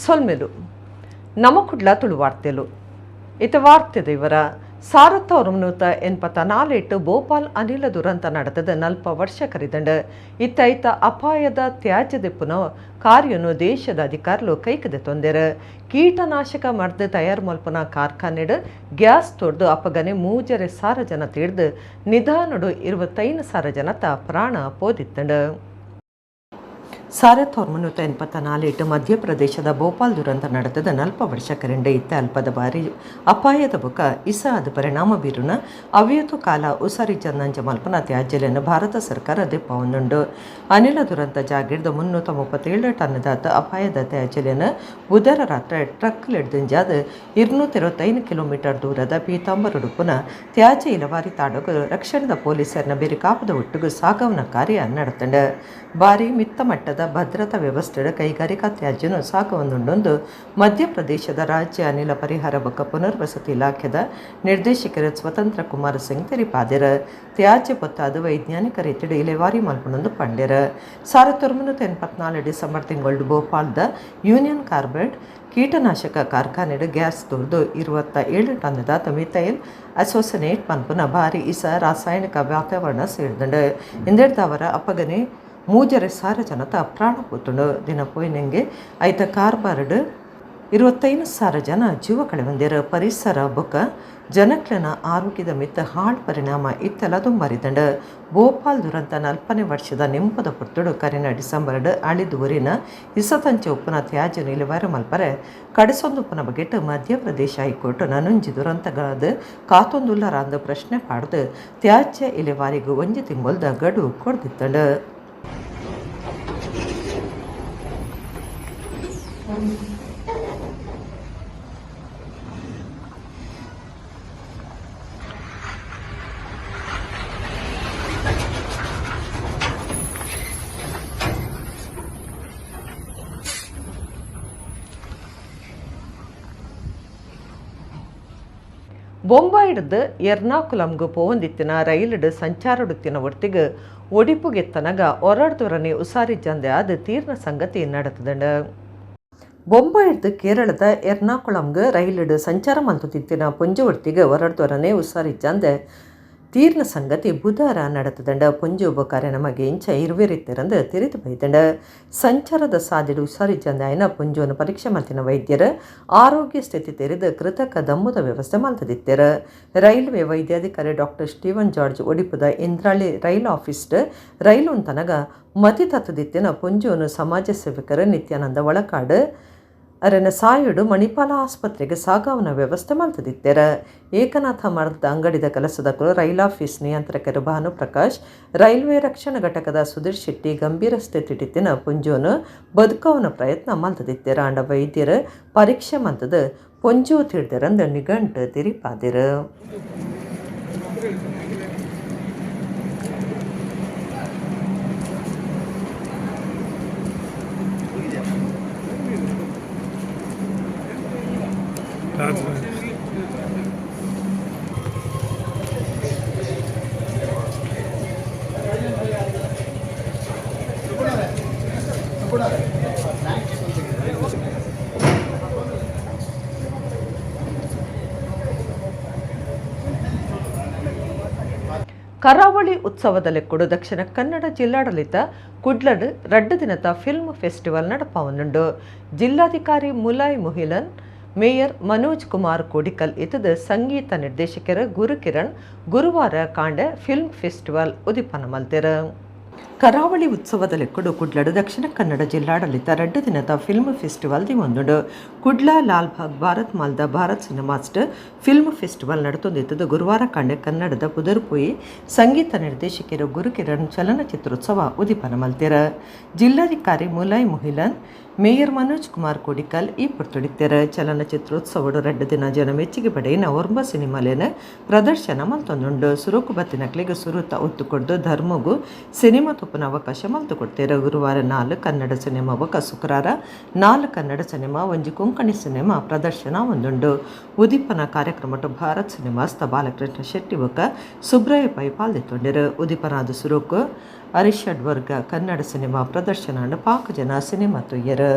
ಸೊಲ್ಮೆಲು ನಮ್ಮ ಕುಡ್ಲ ತುಳುವಾರ್ತೆಲು ಇತ ವಾರ್ತೆದ ಇವರ ಸಾರತ್ತ ಒರಮನೂತ 84 ಭೋಪಾಲ್ ಅನಿಲ ದುರಂತ ನಡೆದ 40 ವರ್ಷ ಕರಿದಂಡ ಇತ್ತ ಅಪಾಯದ ತ್ಯಾಜ್ಯ ದಿಪ್ಪುನ ಕಾರ್ಯನು ದೇಶದ ಅಧಿಕಾರುలు ಕೈಕದೆ ತೊಂದೆರ ಕೀಟನಾಶಕ ಮರ್ದ ತಯಾರು ಮಲ್ಪನ ಕಾರ್ಖಾನೆಡ್ ಗ್ಯಾಸ್ ತೊಡ್ದು ಅಪಗನೆ 3 ಸಾವಿರ ಜನ ತಿಳಿದು ನಿಧಾನಡು 25 ಸಾವಿರ ಜನತ ಪ್ರಾಣ ಪೋದಿತ್ತಂಡ. 1984 ಮಧ್ಯಪ್ರದೇಶದ ಭೋಪಾಲ್ ದುರಂತ ನಡೆದ 40 ವರ್ಷ ಕರೆಂಡ ಇತ್ತ ಅಲ್ಪದ ಬಾರಿ ಅಪಾಯದ ಬುಕ ಇಸಾದ ಪರಿಣಾಮ ಬೀರುನ ಅವ್ಯತು ಕಾಲ ಉಸಾರಿ ಚಂದಂಜ ಮಲ್ಪನ ತ್ಯಾಜ್ಯಲೆಯನ್ನು ಭಾರತ ಸರ್ಕಾರ ದಿಪ್ಪವೊಂದುಂಡು. ಅನಿಲ ದುರಂತ ಜಾಗಿಡ್ದ 337 ಟನ್ನದಾತ ಅಪಾಯದ ತ್ಯಾಜ್ಯಲೆಯನ್ನು ಬುಧರ ರಾತ್ರಿ ಟ್ರಕ್ಲಿಡ್ದಿಂಜಾದ 225 ಕಿಲೋಮೀಟರ್ ದೂರದ ಪೀತಾಂಬರುಡುಪುನ ತ್ಯಾಜ್ಯ ಇಲವಾರಿ ತಾಡಗು ರಕ್ಷಣದ ಪೊಲೀಸರನ್ನ ಬೆರಿಕಾಪದ ಒಟ್ಟಿಗೂ ಸಾಗವನ ಕಾರ್ಯ ನಡೆತಂಡ. ಬಾರಿ ಮಿತ್ತ ಮಟ್ಟದ ಭದ್ರತಾ ವ್ಯವಸ್ಥೆಯ ಕೈಗಾರಿಕಾ ತ್ಯಾಜ್ಯನು ಸಾಕವೊಂದುಂಡೊಂದು ಮಧ್ಯಪ್ರದೇಶದ ರಾಜ್ಯ ಅನಿಲ ಪರಿಹಾರ ಬೊಕ್ಕ ಪುನರ್ವಸತಿ ಇಲಾಖೆದ ನಿರ್ದೇಶಕರು ಸ್ವತಂತ್ರ ಕುಮಾರ್ ಸಿಂಗ್ ತೆರಿಪಾದೆರ. ತ್ಯಾಜ್ಯ ಪೊತ್ತಾದ ವೈಜ್ಞಾನಿಕ ರೀತಿಯ ಇಲೆವಾರಿ ಮಲ್ಪನೊಂದು ಪಂಡ್ಯರ. 1984 ಡಿಸೆಂಬರ್ ತಿಂಗಳು ಭೋಪಾಲ್ದ ಯೂನಿಯನ್ ಕಾರ್ಬೈಡ್ ಕೀಟನಾಶಕ ಕಾರ್ಖಾನೆಡ್ ಗ್ಯಾಸ್ ತುರ್ದು 27 ಟನ್ನದಾತ ಮಿಥೈಲ್ ಅಸೋಸಿನೇಟ್ ಪನ್ಪುನ ಭಾರಿ ಇಸ ರಾಸಾಯನಿಕ ವಾತಾವರಣ ಸೇರಿದಂಡು ಇಂದೆಡ್ದವರ ಅಪಗನೆ 3 ಸಾವಿರ ಜನತ ಪ್ರಾಣ ಪೋತುಂಡು. ದಿನ ಪೋಯ್ನಂಗೆ ಐತ ಕಾರ್ಬಾರ್ಡ್ 25 ಸಾವಿರ ಜನ ಜೀವ ಕಳೆವಂದಿರ. ಪರಿಸರ ಬೊಕ್ಕ ಜನಕ್ಲನ ಆರೋಗ್ಯದ ಮಿತ್ತ ಹಾಳ್ ಪರಿಣಾಮ ಇತ್ತೆಲ್ಲ ತುಂಬಾರಿದಂಡ. ಭೋಪಾಲ್ ದುರಂತ 40ನೇ ವರ್ಷದ ನೆಂಪದ ಪುತ್ತುಡು ಕರೆನ ಡಿಸೆಂಬರ್ಡ್ ಅಳಿದು ಊರಿನ ಇಸತಂಚ ಉಪ್ಪುನ ತ್ಯಾಜ್ಯ ನಿಲುವಾರ ಮಲ್ಪರೆ ಕಡೆಸೊಂದುಪ್ಪನ ಬಗೆಟ್ ಮಧ್ಯಪ್ರದೇಶ ಹೈಕೋರ್ಟ್ ನನೊಂಜಿ ದುರಂತಗಳದ ಕಾತೊಂದುಲ್ಲರಾಂದ ಪ್ರಶ್ನೆ ಪಾಡ್ದು ತ್ಯಾಜ್ಯ ಇಲೆವಾರಿಗೂ 1 ತಿಂಗೊಲ್ದ ಗಡು ಕೊಡ್ದಿತ್ತಂಡ. ಬೊಂಬಾಯಿಡ್ದು ಎರ್ನಾಕುಲಂಗು ಪೋವಂದಿತ್ತಿನ ರೈಲ್ಡ್ ಸಂಚಾರಡುತ್ತಿನ ಒಟ್ಟಿಗೆ ಒಡಿಪುಗೆತ್ತನಗ ಒರಡ್ದೊರನೆ ಉಸಾರಿ ಜಂದೆ ಆದ ತೀರ್ನ ಸಂಗತಿ ನಡೆತದಂಡ. ಬೊಂಬಾಯಿಡ್ದು ಕೇರಳದ ಎರ್ನಾಕುಲಂಗು ರೈಲ್ಡ್ ಸಂಚಾರ ಮಲ್ತುತ್ತಿನ ಪೊಂಜು ಒಟ್ಟಿಗೆ ಒರಡ್ದೊರನೆ ಉಸಾರಿ ಜಂದೆ ತೀರ್ನ ಸಂಗತಿ ಬುಧವಾರ ನಡೆತದಂಡ. ಪೊಂಜು ಒಬ್ಬಕಾರೆ ನಮಗೆ ಇಂಚ ಇರುವಿರಿತ್ತಿರಂದು ತಿರಿದು ಬೈದಂಡ. ಸಂಚಾರದ ಸಾದಿಡು ಉಸಾರಿ ಜಂದೆ ಆಯ್ನ ಪೊಂಜುವನ್ನು ಪರೀಕ್ಷೆ ಮಲ್ತಿನ ವೈದ್ಯರ ಆರೋಗ್ಯ ಸ್ಥಿತಿ ತೆರೆದು ಕೃತಕ ದಮ್ಮದ ವ್ಯವಸ್ಥೆ ಮಲ್ತದಿತ್ತರ. ರೈಲ್ವೆ ವೈದ್ಯಾಧಿಕಾರಿ ಡಾಕ್ಟರ್ ಸ್ಟೀವನ್ ಜಾರ್ಜ್ ಒಡಿಪುದ ಇಂದ್ರಾಳಿ ರೈಲ್ ಆಫೀಸ್ಡ್ ರೈಲು ತನಗ ಮತಿ ತತ್ತದಿತ್ತಿನ ಪೊಂಜುವನ್ನು ಸಮಾಜ ಸೇವಕರ ನಿತ್ಯಾನಂದ ಒಳಕಾಡು ಅರನ ಸಾಯುಡು ಮಣಿಪಾಲ ಆಸ್ಪತ್ರೆಗೆ ಸಾಗಾವನ ವ್ಯವಸ್ಥೆ ಮಲ್ತದಿತ್ತೆರ. ಏಕನಾಥ ಮರದ ಅಂಗಡಿದ ಕೆಲಸದಕರು ರೈಲ್ ಆಫೀಸ್ ನಿಯಂತ್ರಕರು ಭಾನುಪ್ರಕಾಶ್, ರೈಲ್ವೆ ರಕ್ಷಣಾ ಘಟಕದ ಸುಧೀರ್ ಶೆಟ್ಟಿ ಗಂಭೀರ ಸ್ಥಿತಿಟಿತ್ತಿನ ಪುಂಜೋನು ಬದುಕವನ ಪ್ರಯತ್ನ ಮಲ್ತದಿತ್ತೆರ. ಅಂಡ ವೈದ್ಯರ ಪರೀಕ್ಷೆ ಮಲ್ತದ ಪೊಂಜು ತಿಳಿದರಂದ ನಿಘಂಟು ತಿರಿಪಾದಿರ. ಕರಾವಳಿ ಉತ್ಸವದಲ್ಲಿ ಕೂಡ ದಕ್ಷಿಣ ಕನ್ನಡ ಜಿಲ್ಲಾಡಳಿತ ಕುಡ್ಲಡ್ 2 ದಿನದ ಫಿಲ್ಮ್ ಫೆಸ್ಟಿವಲ್ ನಡಪವನುಂಡು. ಜಿಲ್ಲಾಧಿಕಾರಿ ಮುಲಾಯ್ ಮುಹಿಲನ್, ಮೇಯರ್ ಮನೋಜ್ ಕುಮಾರ್ ಕೋಡಿಕಲ್ ಇತದ ಸಂಗೀತ ನಿರ್ದೇಶಕರ ಗುರುಕಿರಣ್ ಗುರುವಾರ ಕಾಂಡೆ ಫಿಲ್ಮ್ ಫೆಸ್ಟಿವಲ್ ಉದಿಪನ ಮಲ್ತೆರ. ಕರಾವಳಿ ಉತ್ಸವದಲ್ಲಿ ಕುಡ್ಲಡ್ ದಕ್ಷಿಣ ಕನ್ನಡ ಜಿಲ್ಲಾಡಳಿತ 2 ದಿನದ ಫಿಲ್ಮ್ ಫೆಸ್ಟಿವಲ್ ದಿವೊಂದುಂಡು. ಕುಡ್ಲ ಲಾಲ್ಬಾಗ್ ಭಾರತ್ ಮಾಲ್ದ ಭಾರತ್ ಸಿನಿಮಾಸ್ಟ್ ಫಿಲ್ಮ್ ಫೆಸ್ಟಿವಲ್ ನಡೆತೊಂದಿತ್ತದು ಗುರುವಾರ ಕಾಂಡೆ ಕನ್ನಡದ ಪುದರ್ಪುಯಿ ಸಂಗೀತ ನಿರ್ದೇಶಕರು ಗುರುಕಿರಣ್ ಚಲನಚಿತ್ರೋತ್ಸವ ಉದಿಪನ ಮಲ್ತೆರ. ಜಿಲ್ಲಾಧಿಕಾರಿ ಮುಲಾಯ್ ಮುಹಿಲನ್, ಮೇಯರ್ ಮನೋಜ್ ಕುಮಾರ್ ಕೋಡಿಕಲ್ ಈ ಪುರ್ತುಡಿತ್ತೆರ. ಚಲನಚಿತ್ರೋತ್ಸವಡು 2 ದಿನ ಜನ ಮೆಚ್ಚುಗೆ ಪಡೆಯಿನ ಒರ್ಬ ಸಿನಿಮಾಲೇನ ಪ್ರದರ್ಶನ ಮಲ್ತೊಂದುಂಡು. ಸುರುಕು ಬತ್ತಿನಕ್ಲಿಗೆ ಸುರುತ ಒತ್ತು ಕೊಡ್ದು ಧರ್ಮಗೂ ಸಿನಿಮಾ ತುಪ್ಪನ ಅವಕಾಶ ಮಲ್ತು ಕೊಡ್ತೇರ. ಗುರುವಾರ 4 ಕನ್ನಡ ಸಿನಿಮಾ ಬೊಕ ಶುಕ್ರವಾರ 4 ಕನ್ನಡ ಸಿನಿಮಾ ಒಂಜಿ ಕೊಂಕಣಿ ಸಿನಿಮಾ ಪ್ರದರ್ಶನ ಒಂದುಂಡು. ಉದಿಪನ ಕಾರ್ಯಕ್ರಮಟು ಭಾರತ್ ಸಿನಿಮಾಸ್ತ ಬಾಲಕೃಷ್ಣ ಶೆಟ್ಟಿ ಬೊಕ ಸುಬ್ರಾಯ ಪೈ ಪಾಲ್ದಿತ್ತೊಂಡೆರು. ಉದಿಪನಾದ ಸುರುಕು ಅರಿಷಡ್ ವರ್ಗ ಕನ್ನಡ ಸಿನಿಮಾ ಪ್ರದರ್ಶನ ಪಾಕ ಜನ ಸಿನಿಮಾ ತುಯ್ಯರು.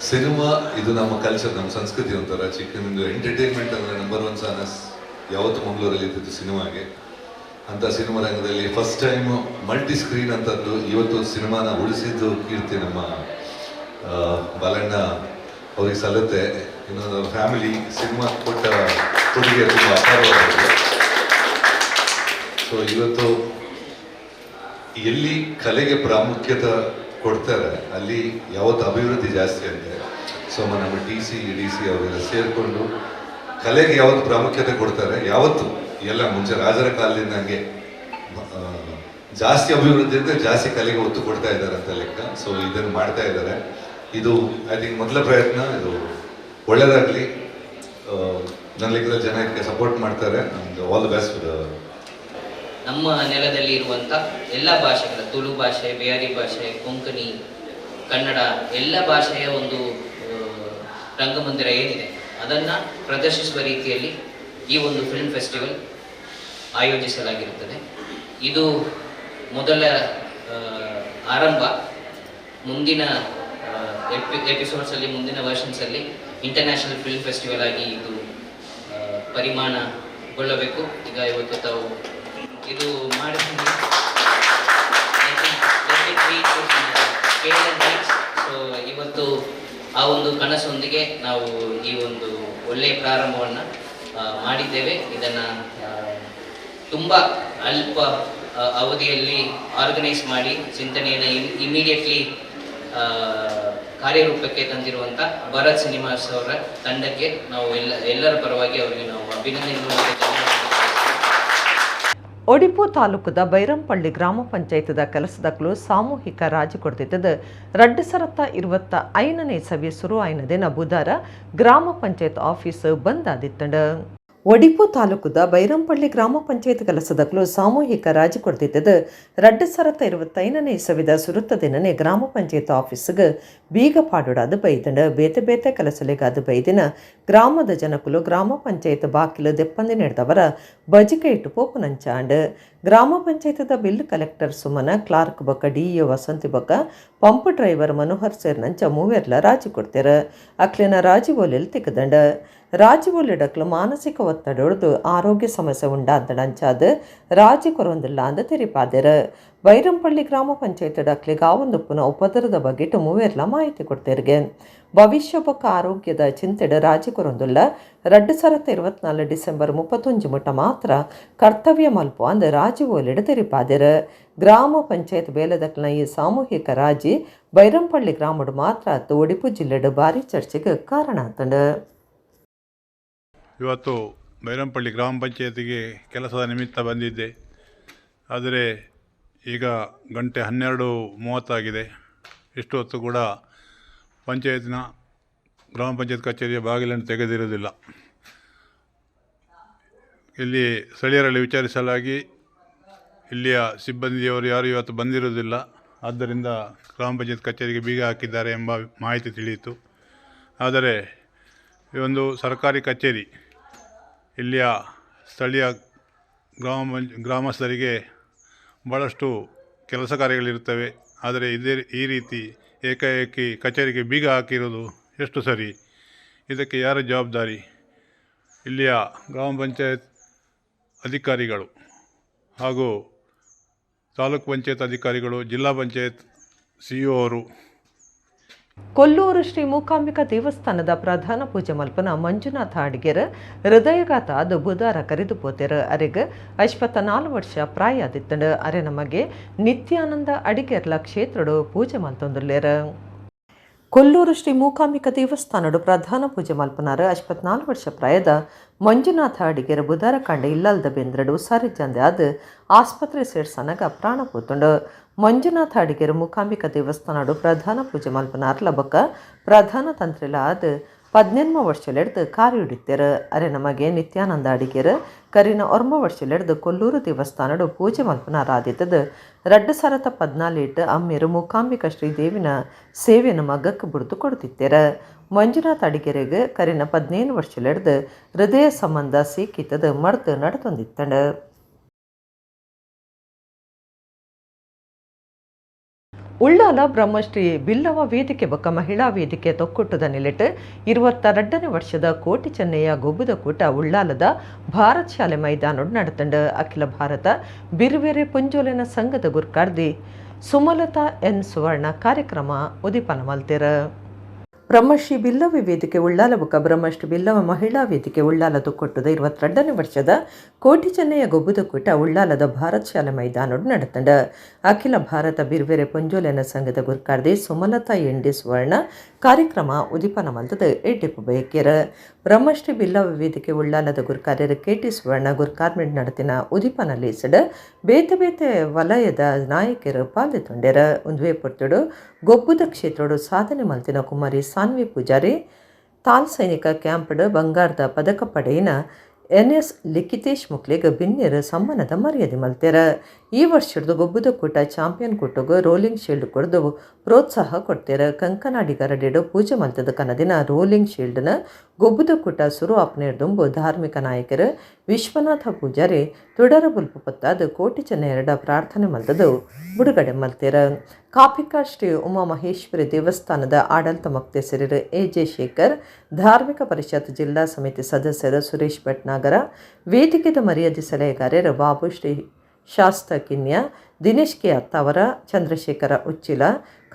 ಸಿನಿಮಾ ಇದು ನಮ್ಮ ಕಲ್ಚರ್, ನಮ್ಮ ಸಂಸ್ಕೃತಿ ಒಂಥರ ಚಿಕ್ಕನಿಂದ ಎಂಟರ್ಟೈನ್ಮೆಂಟ್ ಅಂದರೆ ನಂಬರ್ 1 ಚಾನಸ್ ಯಾವತ್ತು ಮಂಗಳೂರಲ್ಲಿ ಇದ್ದಿದ್ದು ಸಿನಿಮಾಗೆ. ಅಂಥ ಸಿನಿಮಾ ರಂಗದಲ್ಲಿ ಫಸ್ಟ್ ಟೈಮ್ ಮಲ್ಟಿ ಸ್ಕ್ರೀನ್ ಅಂತದ್ದು ಇವತ್ತು ಸಿನಿಮಾನ ಉಳಿಸಿದ್ದು ಕೀರ್ತಿ ನಮ್ಮ ಬಾಲಣ್ಣ ಅವ್ರಿಗೆ ಸಲ್ಲುತ್ತೆ. ಇನ್ನೊಂದು ಫ್ಯಾಮಿಲಿ ಸಿನಿಮಾ ಕೊಟ್ಟ ಕೊಡುಗೆ ತುಂಬ ಅಪಾರವಾಗಿದೆ. ಸೊ ಇವತ್ತು ಎಲ್ಲಿ ಕಲೆಗೆ ಪ್ರಾಮುಖ್ಯತೆ ಕೊಡ್ತಾರೆ ಅಲ್ಲಿ ಯಾವತ್ತು ಅಭಿವೃದ್ಧಿ ಜಾಸ್ತಿ ಅಂತೆ. ಸೊ ನಮ್ಮ ಡಿ ಸಿ ಅವರೆಲ್ಲ ಸೇರಿಕೊಂಡು ಕಲೆಗೆ ಯಾವತ್ತು ಪ್ರಾಮುಖ್ಯತೆ ಕೊಡ್ತಾರೆ, ಯಾವತ್ತು ಎಲ್ಲ ಮುಂಚೆ ರಾಜರ ಕಾಲದಿಂದ ಹಂಗೆ ಜಾಸ್ತಿ ಅಭಿವೃದ್ಧಿ ಅಂದರೆ ಜಾಸ್ತಿ ಕಲೆಗೆ ಒತ್ತು ಕೊಡ್ತಾ ಇದ್ದಾರೆ ಅಂತ ಲೆಕ್ಕ. ಸೊ ಇದನ್ನು ಮಾಡ್ತಾ ಇದ್ದಾರೆ. ಇದು ಐ ಥಿಂಕ್ ಮೊದಲ ಪ್ರಯತ್ನ, ಇದು ಒಳ್ಳೆಯದಾಗಲಿ. ನನ್ನ ಲೆಕ್ಕದಲ್ಲಿ ಜನಕ್ಕೆ ಸಪೋರ್ಟ್ ಮಾಡ್ತಾರೆ. All the best. ನಮ್ಮ ನೆಲದಲ್ಲಿ ಇರುವಂಥ ಎಲ್ಲ ಭಾಷೆಗಳ, ತುಳು ಭಾಷೆ, ಬಿಹಾರಿ ಭಾಷೆ, ಕೊಂಕಣಿ, ಕನ್ನಡ ಎಲ್ಲ ಭಾಷೆಯ ಒಂದು ರಂಗಮಂದಿರ ಏನಿದೆ ಅದನ್ನು ಪ್ರದರ್ಶಿಸುವ ರೀತಿಯಲ್ಲಿ ಈ ಒಂದು ಫಿಲ್ಮ್ ಫೆಸ್ಟಿವಲ್ ಆಯೋಜಿಸಲಾಗಿರುತ್ತದೆ. ಇದು ಮೊದಲ ಆರಂಭ. ಮುಂದಿನ ಎಪಿಸೋಡ್ಸಲ್ಲಿ, ಮುಂದಿನ ವರ್ಷನ್ಸಲ್ಲಿ ಇಂಟರ್ನ್ಯಾಷನಲ್ ಫಿಲ್ಮ್ ಫೆಸ್ಟಿವಲ್ ಆಗಿ ಇದು ಪರಿಮಾಣಗೊಳ್ಳಬೇಕು. ಈಗ ಇವತ್ತು ತಾವು ಇದು ಮಾಡಿದ್ದೀನಿ. ಸೊ ಇವತ್ತು ಆ ಒಂದು ಕನಸೊಂದಿಗೆ ನಾವು ಈ ಒಂದು ಒಳ್ಳೆಯ ಪ್ರಾರಂಭವನ್ನು ಮಾಡಿದ್ದೇವೆ. ಇದನ್ನು ತುಂಬ ಅಲ್ಪ ಅವಧಿಯಲ್ಲಿ ಆರ್ಗನೈಸ್ ಮಾಡಿ ಚಿಂತನೆಯನ್ನು ಇಮಿಡಿಯೇಟ್ಲಿ ಕಾರ್ಯರೂಪಕ್ಕೆ ತಂದಿರುವಂಥ ಭರತ್ ಸಿನಿಮಾಸ್ ಅವರ ತಂಡಕ್ಕೆ ನಾವು ಎಲ್ಲರ ಪರವಾಗಿ ಅವರಿಗೆ ನಾವು ಅಭಿನಂದನೆಗಳು. ಒಡಿಪು ತಾಲೂಕದ ಬೈರಂಪಳ್ಳಿ ಗ್ರಾಮ ಪಂಚಾಯತ್ದ ಕೆಲಸದಕ್ಕಲು ಸಾಮೂಹಿಕ ರಾಜಿ ಕೊಡ್ತಿದ್ದದು 2025ನೇ ಸಭೆ ಶುರು ಆಯ್ನ ದಿನ ಬುಧವಾರ ಗ್ರಾಮ ಪಂಚಾಯತ್ ಆಫೀಸ್ ಬಂದ್ ಆದಿತ್ತಂಡ. ಒಡಿಪು ತಾಲೂಕದ ಬೈರಂಪಳ್ಳಿ ಗ್ರಾಮ ಪಂಚಾಯತ್ ಕೆಲಸದಕ್ಕಲು ಸಾಮೂಹಿಕ ರಾಜಿ ಕೊಡ್ತಿದ್ದದು 2025ನೇ ಸವಿದ ಸುರುತ್ತ ದಿನನೇ ಗ್ರಾಮ ಪಂಚಾಯತ್ ಆಫೀಸ್ಗೆ ಬೀಗ ಪಾಡೋಡಾದು ಬೈದಂಡ. ಬೇತೆ ಬೇತೆ ಕೆಲಸಲಿಗಾದ ಬೈದಿನ ಗ್ರಾಮದ ಜನಕುಲು ಗ್ರಾಮ ಪಂಚಾಯತ್ ಬಾಕಿಲು ದೆಪ್ಪಂದಿ ನಡೆದವರ ಬಜಿಕೆ ಇಟ್ಟು ಪೋಪುನಂಚಾಂಡ್. ಗ್ರಾಮ ಪಂಚಾಯತ್ದ ಬಿಲ್ ಕಲೆಕ್ಟರ್ ಸುಮನ, ಕ್ಲಾರ್ಕ್ ಬೊಕ್ಕ ಡಿಇಒ ವಸಂತಿ ಬೊಕ್ಕ ಪಂಪ್ ಡ್ರೈವರ್ ಮನೋಹರ್ ಸೇರ್ನಂಚ ಮೂವೆರ್ಲ ರಾಜಿ ಕೊಡ್ತಾರೆ. ಅಕ್ಲಿನ ರಾಜಿ ಬೋಲೆಲ್ ತಿಕ್ಕದಂಡ. ರಾಜಿ ಬೋಲಿಡಕ್ಲು ಮಾನಸಿಕ ಒತ್ತಡ ಹೊಡೆದು ಆರೋಗ್ಯ ಸಮಸ್ಯೆ ಉಂಡಾದಡಂಚಾದ ರಾಜಿ ಕೊರೊಂದಿಲ್ಲ ಅಂದ ತೆರಿಪಾದೆರ. ಬೈರಂಪಳ್ಳಿ ಗ್ರಾಮ ಪಂಚಾಯತ್ ಡಕ್ಲಿಗೆ ಆ ಒಂದು ಪುನಃ ಉಪದರದ ಬಗ್ಗೆಟ್ಟು ಮೂವೆರ್ಲ ಮಾಹಿತಿ ಕೊಡ್ತೇರ್ಗೆ. ಭವಿಷ್ಯ ಬೊಕ್ಕ ಆರೋಗ್ಯದ ಚಿಂತೆಡ ರಾಜಿ ಕೊರೊಂದುಲ್ಲ 2024 ಡಿಸೆಂಬರ್ 31 ಮುಟ ಮಾತ್ರ ಕರ್ತವ್ಯ ಮಲ್ಪು ಅಂದ ರಾಜಿ ಓಲೆಡ ತೆರಿಪಾದೆರ. ಗ್ರಾಮ ಪಂಚಾಯತ್ ಬೇಲದಕ್ಲಿನ ಈ ಸಾಮೂಹಿಕ ರಾಜಿ ಬೈರಂಪಳ್ಳಿ ಗ್ರಾಮಡು ಮಾತ್ರ ಅತ್ತು ಒಡಿಪು ಜಿಲ್ಲೆಡು ಭಾರಿ ಚರ್ಚೆಗೆ ಕಾರಣ ಆತಂಡ. ಇವತ್ತು ಬೈರಂಪಳ್ಳಿ ಗ್ರಾಮ ಪಂಚಾಯತಿಗೆ ಕೆಲಸದ ನಿಮಿತ್ತ ಬಂದಿದ್ದೆ. ಆದರೆ ಈಗ ಗಂಟೆ 12:30 ಇಷ್ಟು ಹೊತ್ತು ಕೂಡ ಪಂಚಾಯತ್ನ ಗ್ರಾಮ ಪಂಚಾಯತ್ ಕಚೇರಿಯ ಬಾಗಿಲನ್ನು ತೆಗೆದಿರುವುದಿಲ್ಲ. ಇಲ್ಲಿ ಸ್ಥಳೀಯರಲ್ಲಿ ವಿಚಾರಿಸಲಾಗಿ ಇಲ್ಲಿಯ ಸಿಬ್ಬಂದಿಯವರು ಯಾರು ಇವತ್ತು ಬಂದಿರುವುದಿಲ್ಲ. ಆದ್ದರಿಂದ ಗ್ರಾಮ ಪಂಚಾಯತ್ ಕಚೇರಿಗೆ ಬೀಗ ಹಾಕಿದ್ದಾರೆ ಎಂಬ ಮಾಹಿತಿ ತಿಳಿಯಿತು. ಆದರೆ ಈ ಒಂದು ಸರ್ಕಾರಿ ಕಚೇರಿ ಇಲ್ಲಿಯ ಸ್ಥಳೀಯ ಗ್ರಾಮಸ್ಥರಿಗೆ ಭಾಳಷ್ಟು ಕೆಲಸ ಕಾರ್ಯಗಳಿರ್ತವೆ. ಆದರೆ ಈ ರೀತಿ ಏಕಾಏಕಿ ಕಚೇರಿಗೆ ಬೀಗ ಹಾಕಿರೋದು ಎಷ್ಟು ಸರಿ? ಇದಕ್ಕೆ ಯಾರ ಜವಾಬ್ದಾರಿ? ಇಲ್ಲಿಯ ಗ್ರಾಮ ಪಂಚಾಯತ್ ಅಧಿಕಾರಿಗಳು ಹಾಗೂ ತಾಲೂಕು ಪಂಚಾಯತ್ ಅಧಿಕಾರಿಗಳು, ಜಿಲ್ಲಾ ಪಂಚಾಯತ್ CEO ಅವರು. ಕೊಲ್ಲೂರು ಶ್ರೀ ಮೂಕಾಂಬಿಕಾ ದೇವಸ್ಥಾನದ ಪ್ರಧಾನ ಪೂಜೆ ಮಲ್ಪನ ಮಂಜುನಾಥ ಅಡಿಗೆರ ಹೃದಯಘಾತ ಅದು ಬುಧವಾರ ಕರೆದು ಪೋತೆರ. ಅರೆಗೆ 54 ವರ್ಷ ಪ್ರಾಯ ಆದಿತ್ತಂಡ. ಅರೆ ನಮಗೆ ನಿತ್ಯಾನಂದ ಅಡಿಗೆರ್ಲ ಕ್ಷೇತ್ರಡು ಪೂಜೆ ಮಲ್ತೊಂದುಲ್ಲೇರ. ಕೊಲ್ಲೂರು ಶ್ರೀ ಮೂಕಾಂಬಿಕಾ ದೇವಸ್ಥಾನಡು ಪ್ರಧಾನ ಪೂಜೆ ಮಲ್ಪನಾರ 54 ವರ್ಷ ಪ್ರಾಯದ ಮಂಜುನಾಥ ಅಡಿಗೆರ ಬುಧವಾರ ಕಂಡ ಇಲ್ಲಲ್ದ ಬೆಂದ್ರಡು ಹುಷಾರಿಜ್ಜಂದೆ ಅದು ಆಸ್ಪತ್ರೆ ಸೇರ್ಸನಗ ಪ್ರಾಣ ಪೋತುಂಡು. ಮಂಜುನಾಥ ಅಡಿಗೆರ ಮೂಕಾಂಬಿಕಾ ದೇವಸ್ಥಾನಡು ಪ್ರಧಾನ ಪೂಜೆ ಮಲ್ಪನಾರ್ಲ ಬೊಕ್ಕ ಪ್ರಧಾನ ತಂತ್ರಿಲ ಅದು 18 ವರ್ಷಲೆಡ್ದು ಕಾರ್ಯ ಹಿಡಿತೇರು. ಅರೆ ನಮಗೆ ನಿತ್ಯಾನಂದ ಅಡಿಗೆರ ಕರಿನ 9 ವರ್ಷಲೆಡ್ದು ಕೊಲ್ಲೂರು ದೇವಸ್ಥಾನಡು ಪೂಜೆ ಮಲ್ಪನಾರಾದಿತ್ತದು 2014 ಅಮ್ಮೆರು ಮೂಕಾಂಬಿಕಾ ಶ್ರೀದೇವಿನ ಸೇವೆಯನ್ನು ಮಗಕ್ಕೆ ಬಿಡ್ದು ಕೊಡ್ತಿತ್ತೇರ. ಮಂಜುನಾಥ ಅಡಿಗೆರೆಗೆ ಕರಿನ 15 ವರ್ಷಲೆಡ್ದು ಹೃದಯ ಸಂಬಂಧ ಸೀಕಿತ್ತದು ಮಡ್ದು ನಡತೊಂದಿತ್ತಂಡ. ಉಳ್ಳಾಲ ಬ್ರಹ್ಮಶ್ರೀ ಬಿಲ್ಲವ ವೇದಿಕೆ ಬೊಕ್ಕ ಮಹಿಳಾ ವೇದಿಕೆ ತೊಕ್ಕುಟ್ಟದ ನಿಲೆಟ್ 22ನೇ ವರ್ಷದ ಕೋಟಿ ಚೆನ್ನಯ್ಯ ಗೊಬ್ಬುದ ಕೂಟ ಉಳ್ಳಾಲದ ಭಾರತ್ ಶಾಲೆ ಮೈದಾನೋಡು ನಡೆತಂಡು ಅಖಿಲ ಭಾರತ ಬಿರುವೆರೆ ಪುಂಜೋಲಿನ ಸಂಘದ ಗುರ್ಕಾರ್ದಿ ಸುಮಲತಾ ಎನ್ ಸುವರ್ಣ ಕಾರ್ಯಕ್ರಮ ಉದಿಪನ ಮಲ್ತೆರ. ಬ್ರಹ್ಮಶ್ರೀ ಬಿಲ್ಲವ ವೇದಿಕೆ ಉಳ್ಳಾಲ ಬೊಕ್ಕ ಬ್ರಹ್ಮಶ್ರೀ ಬಿಲ್ಲವ ಮಹಿಳಾ ವೇದಿಕೆ ಉಳ್ಳಾಲ ತೊಕ್ಕೊಟ್ಟದ 22ನೇ ವರ್ಷದ ಕೋಟಿ ಚೆನ್ನಯ್ಯ ಗೊಬ್ಬುದ ಕೂಟ ಉಳ್ಳಾಲದ ಭಾರತ್ ಶಾಲೆ ಮೈದಾನೋಡು ನಡೆತಂಡ ಅಖಿಲ ಭಾರತ ಬಿರ್ಬೇರೆ ಪೊಂಜೋಲೆನ ಸಂಘದ ಗುರ್ಕಾರ್ದಿ ಸುಮಲತಾ ಎನ್ ಸುವರ್ಣ ಕಾರ್ಯಕ್ರಮ ಉದಿಪನ ಮಲ್ತದ ಎಡ್ಡೆಪ್ಪು ಬಯಕೆರ. ಬ್ರಹ್ಮಶ್ರೀ ಬಿಲ್ಲವ ವೇದಿಕೆ ಉಳ್ಳಾಲದ ಗುರ್ಕಾರ್ಯರು KT ಸುವರ್ಣ ಗುರ್ಕಾರ್ಮೆಂಟ್ ನಡತಿನ ಉದಿಪನ ಲೇಸಡ್ ಬೇತೆ ಬೇತೆ ವಲಯದ ನಾಯಕರು ಪಾಲ್ಗೊಂಡರ. ಉಂದುವೆ ಪೊರ್ತುಡು ಗೊಬ್ಬುದ ಕ್ಷೇತ್ರಡು ಸಾಧನೆ ಮಲ್ತಿನ ಕುಮಾರಿ ಸಾನ್ವಿ ಪೂಜಾರಿ ತಾಲ್ ಸೈನಿಕ ಕ್ಯಾಂಪ್ಡ್ ಬಂಗಾರದ ಪದಕ ಪಡೆಯಿನ NS ಲಿಖಿತೇಶ್ ಮುಕ್ಲೆಗ್ ಬಿನ್ನೆರ್ ಸಮ್ಮಾನದ ಮರ್ಯಾದೆ ಮಲ್ತೆರ. ಈ ವರ್ಷದ ಗೊಬ್ಬುದ ಕೂಟ ಚಾಂಪಿಯನ್ ಕೂಟಗೂ ರೋಲಿಂಗ್ ಶೀಲ್ಡ್ ಕೊಡ್ದು ಪ್ರೋತ್ಸಾಹ ಕೊಡ್ತೇರ. ಕಂಕನಾಡಿಗರಡೆಡು ಪೂಜೆ ಮಲ್ತದ ಕನದಿನ ರೋಲಿಂಗ್ ಶೀಲ್ಡ್ನ ಗೊಬ್ಬುದ ಕೂಟ ಸುರು ಆಪ್ನೇರ್ದುಂಬು ಧಾರ್ಮಿಕ ನಾಯಕರು ವಿಶ್ವನಾಥ ಪೂಜಾರಿ ತುಡರ ಬುಲ್ಪು ಪತ್ತಾದ ಕೋಟಿ ಚೆನ್ನಯ್ಯರ ಪ್ರಾರ್ಥನೆ ಮಲ್ತದು ಬಿಡುಗಡೆ ಮಲ್ತೇರ. ಕಾಪಿಕಾಡ್ ಶ್ರೀ ಉಮಾಮಹೇಶ್ವರಿ ದೇವಸ್ಥಾನದ ಆಡಳಿತ ಮುಕ್ತೇಸರರು AJ ಶೇಖರ್, ಧಾರ್ಮಿಕ ಪರಿಷತ್ ಜಿಲ್ಲಾ ಸಮಿತಿ ಸದಸ್ಯರು ಸುರೇಶ್ ಭಟ್ನಾಗರ, ವೇದಿಕೆದ ಮರ್ಯಾದೆ ಸಲಹೆಗಾರರು ಬಾಬು ಶ್ರೀ ಶಾಸ್ತ ಕಿನ್ಯ, ದಿನೇಶ್ ಕೆ ಅತ್ತಾವರ, ಚಂದ್ರಶೇಖರ ಉಚ್ಚಿಲ,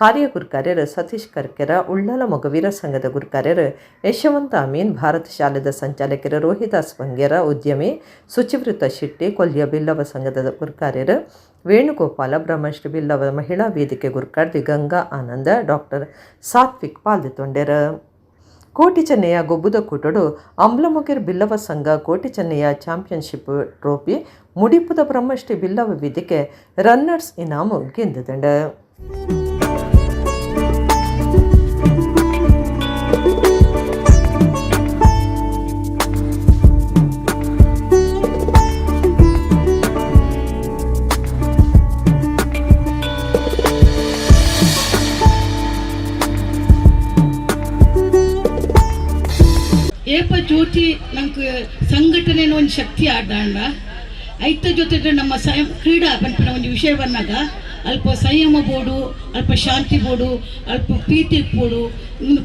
ಕಾರ್ಯಗುರ್ಕಾರ್ಯರು ಸತೀಶ್ ಕರ್ಕೆರ, ಉಳ್ಳಾಲ ಮೊಗವೀರ ಸಂಘದ ಗುರ್ಕಾರ್ಯರು ಯಶವಂತ ಅಮೀನ್, ಭಾರತ ಶಾಲೆದ ಸಂಚಾಲಕರು ರೋಹಿದಾಸ್ ಬಂಗೇರ, ಉದ್ಯಮಿ ಸುಚಿವೃತ ಶಿಟ್ಟಿ, ಕೊಲ್ಯ ಬಿಲ್ಲವ ಸಂಘದ ಗುರ್ಕಾರ್ಯರು ವೇಣುಗೋಪಾಲ, ಬ್ರಹ್ಮಶ್ರೀ ಬಿಲ್ಲವ ಮಹಿಳಾ ವೇದಿಕೆ ಗುರ್ಕಾರ್ದಿ ಗಂಗಾ ಆನಂದ, ಡಾಕ್ಟರ್ ಸಾತ್ವಿಕ್ ಪಾಲ್ಗೊಂಡರು. ಕೋಟಿ ಚೆನ್ನಯ್ಯ ಗೊಬ್ಬುದ ಕೂಟಡು ಅಂಬ್ಲಮೊಗೆರ್ ಬಿಲ್ಲವ ಸಂಘ ಕೋಟಿ ಚೆನ್ನಯ್ಯ ಚಾಂಪಿಯನ್ಶಿಪ್ ಟ್ರೋಫಿ ಮುಡಿಪುದ ಬ್ರಹ್ಮಶ್ರೀ ಬಿಲ್ಲವ ವೇದಿಕೆ ರನ್ನರ್ಸ್ ಇನಾಮು ಗೆಂದದಂಡ. ಏಪ ಜ್ಯೋತಿ ನಮ್ಗೆ ಸಂಘಟನೆನ ಒಂದು ಶಕ್ತಿ ಆಡಾಂಡ ಐತ ಜೊತೆ ನಮ್ಮ ಕ್ರೀಡಾ ಪಂಪಿನ ಒಂದು ವಿಷಯ ಬಂದಾಗ ಅಲ್ಪ ಸಂಯಮ ಬೋಡು, ಅಲ್ಪ ಶಾಂತಿ ಬೋಡು, ಅಲ್ಪ ಪ್ರೀತಿ ಬೋಡು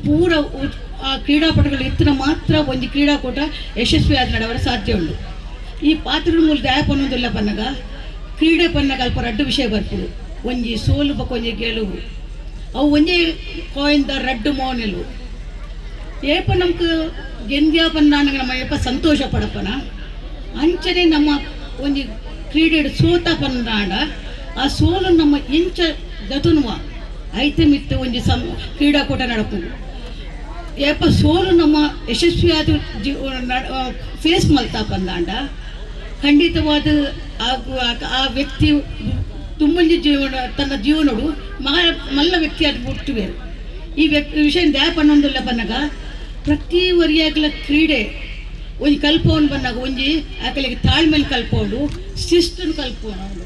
ಪೂರ ಆ ಕ್ರೀಡಾಪಟುಗಳು ಇತ್ತಿನ ಮಾತ್ರ ಒಂದು ಕ್ರೀಡಾಕೂಟ ಯಶಸ್ವಿ ಆದ ನಡವರ ಸಾಧ್ಯ ಉಂಟು. ಈ ಪಾತ್ರದ ಮೂಲ ದಯ ಪನ್ನೋದಿಲ್ಲ ಪನ್ನಗ ಕ್ರೀಡೆ ಪನ್ನಗ ಅಲ್ಪ ರಡ್ಡು ವಿಷಯ ಬರ್ಪುಡು. ಒಂಜಿ ಸೋಲು ಬಕ್ಕ ಒಂಜಿ ಗೆಲುವು ಅವು ಒಂಜೇ ಕಾಯಿಂದ ರಡ್ಡು ಮೋನೆಲು ಏಪ ನಮ್ಗೆ ಗೆಂದ್ಯಾ ಪನ್ನಾಗ ನಮ್ಮ ಏಪ ಸಂತೋಷ ಪಡಪನ ಅಂಚನೆ ನಮ್ಮ ಒಂದು ಕ್ರೀಡೆ ಸೋತ ಪನ್ನಾಡ ಆ ಸೋಲು ನಮ್ಮ ಎಂಚ ಗತುನುವ ಐತೆ ಮಿತ್ತ ಒಂದು ಕ್ರೀಡಾಕೂಟ ನಡಪುದು ಏಪ ಸೋಲು ನಮ್ಮ ಯಶಸ್ವಿಯಾದ ಫೇಸ್ ಮಲ್ತಾ ಪಂದಾಂಡ ಖಂಡಿತವಾದ ಆ ವ್ಯಕ್ತಿ ತುಂಬಂಜಿ ತನ್ನ ಜೀವನಡು ಮಲ್ಲ ವ್ಯಕ್ತಿ ಅದು ಬಿಟ್ಟುವೆ. ಈ ವಿಷಯ ದ್ಯಾ ಪನ್ನೊಂದಿಲ್ಲ ಪನ್ನಗ ಪ್ರತಿ ವರಿಯಾಗಲ ಕ್ರೀಡೆ ಒಂದು ಕಲ್ಪವನ್ನು ಬಂದಾಗ ಒಂಜಿ ಆಕಲಿಗೆ ತಾಳ್ಮೆಲ್ ಕಲ್ಪೋಡು ಶಿಸ್ತನ್ನು ಕಲ್ಪೋಡು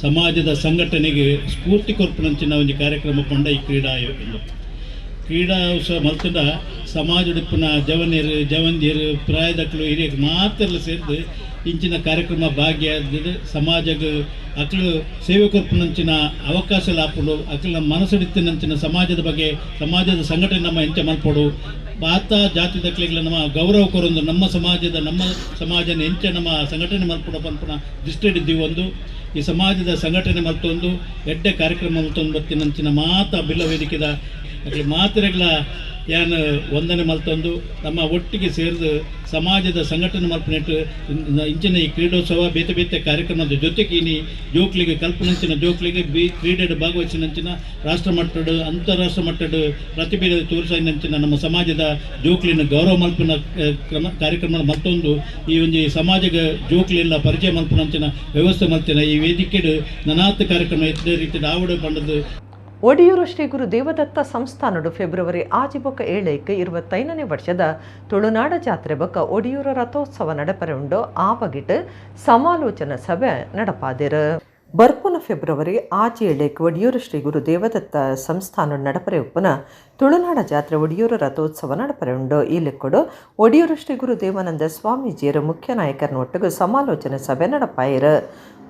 ಸಮಾಜದ ಸಂಘಟನೆಗೆ ಸ್ಫೂರ್ತಿ ಕೊರ್ಪುನಂಚಿನ ಒಂದು ಕಾರ್ಯಕ್ರಮ ಕೊಂಡ ಈ ಕ್ರೀಡಾ ಉತ್ಸವ ಮಲ್ತದ ಸಮಾಜದುಪ್ಪನ ಜವಂದಿಯರು ಪ್ರಾಯದಕ್ಕಳು ಹಿರಿಯ ಮಾತ್ರ ಸೇರಿದು ಇಂಚಿನ ಕಾರ್ಯಕ್ರಮ ಭಾಗಿಯಾದ ಸಮಾಜಕ್ಕೆ ಅಕ್ಕಳು ಸೇವೆ ಕೊರ್ಪುನಂಚಿನ ಅವಕಾಶ ಲಾಪಡು ಅಕ್ಕಳ ಮನಸ್ಸಡಿತ್ತಿನಂಚಿನ ಸಮಾಜದ ಬಗ್ಗೆ ಸಮಾಜದ ಸಂಘಟನೆ ನಮ್ಮ ಎಂಚ ಮಲ್ಪಡು ಆತ ಜಾತಿ ದಕ್ಕಲಿಗಳ ನಮ್ಮ ಗೌರವ ಕೊರೊಂದು ನಮ್ಮ ಸಮಾಜನ ಎಂಚ ನಮ್ಮ ಸಂಘಟನೆ ಮಲ್ಪಡ ಪಂಪನ ದೃಷ್ಟಿಡಿದ್ದೀವಿ. ಒಂದು ಈ ಸಮಾಜದ ಸಂಘಟನೆ ಮಲ್ತೊಂದು ಎಡ್ಡೆ ಕಾರ್ಯಕ್ರಮ ಮಲ್ತೊಂದು ಬತ್ತಿನಂಚಿನ ಮಾತ ಬಿಲ್ಲ ವೇದಿಕೆದ ಅಕ್ಕಳ ಮಾತ್ರೆಗಳ ಯಾನು ವಂದನೆ ಮಲ್ತೊಂದು ನಮ್ಮ ಒಟ್ಟಿಗೆ ಸೇರಿದು ಸಮಾಜದ ಸಂಘಟನೆ ಮಲ್ಪನಿಟ್ಟು ಇಂಚಿನ ಈ ಕ್ರೀಡೋತ್ಸವ ಬೇತೆ ಬೇತೆ ಕಾರ್ಯಕ್ರಮದ ಜೊತೆಗೆ ಇನಿ ಜೋಕ್ಲಿಗೆ ಕಲ್ಪನಂಚಿನ ಜೋಕ್ಲಿಗೆ ಕ್ರೀಡೆಡ್ ಭಾಗವಹಿಸಿನಂಚಿನ ರಾಷ್ಟ್ರ ಮಟ್ಟದ ಅಂತಾರಾಷ್ಟ್ರ ಮಟ್ಟದ ಪ್ರತಿಭೆ ತೋರಿಸಿನಂಚಿನ ನಮ್ಮ ಸಮಾಜದ ಜೋಕ್ಲಿನ ಗೌರವ ಮಲ್ಪನ ಕಾರ್ಯಕ್ರಮ ಮತ್ತೊಂದು ಈ ಒಂದು ಸಮಾಜದ ಜೋಕ್ಲಿಲ್ಲ ಪರಿಚಯ ಮಲ್ಪನಂಚಿನ ವ್ಯವಸ್ಥೆ ಮಲ್ತಿನ ಈ ವೇದಿಕೆಡು ನನಾತ್ ಕಾರ್ಯಕ್ರಮ ಇದ್ದ ರೀತಿ ಆವಡ ಬಂದದ್ದು. ಒಡಿಯೂರು ಶ್ರೀ ಗುರು ದೇವದತ್ತ ಸಂಸ್ಥಾನಡು ಫೆಬ್ರವರಿ 25ನೇ ವರ್ಷದ ತುಳುನಾಡ ಜಾತ್ರೆ ಬೊಕ್ಕ ಒಡಿಯೂರು ರಥೋತ್ಸವ ನಡಪರೆ ಉಂಡು ಆ ಬಗೆಟ್ ಸಮಾಲೋಚನಾ ಸಭೆ ನಡಪಾದೆರ್. ಬರ್ಪುನ ಫೆಬ್ರವರಿ ಆಜೇಳೆಕ್ ಒಡಿಯೂರು ಶ್ರೀ ಗುರು ದೇವದತ್ತ ಸಂಸ್ಥಾನ ನಡಪರೆ ಉಪ್ಪುನ ತುಳುನಾಡ ಜಾತ್ರೆ ಒಡಿಯೂರು ರಥೋತ್ಸವ ನಡಪರೆ ಉಂಡು ಈ ಲೆಕ್ಕೊಡು ಒಡಿಯೂರು ಶ್ರೀ ಗುರು ದೇವಾನಂದ ಸ್ವಾಮೀಜಿಯರು ಮುಖ್ಯ ನಾಯಕರನ್ನ ಒಟ್ಟಿಗೆ ಸಮಾಲೋಚನೆ ಸಭೆ ನಡಪಾಯಿರು.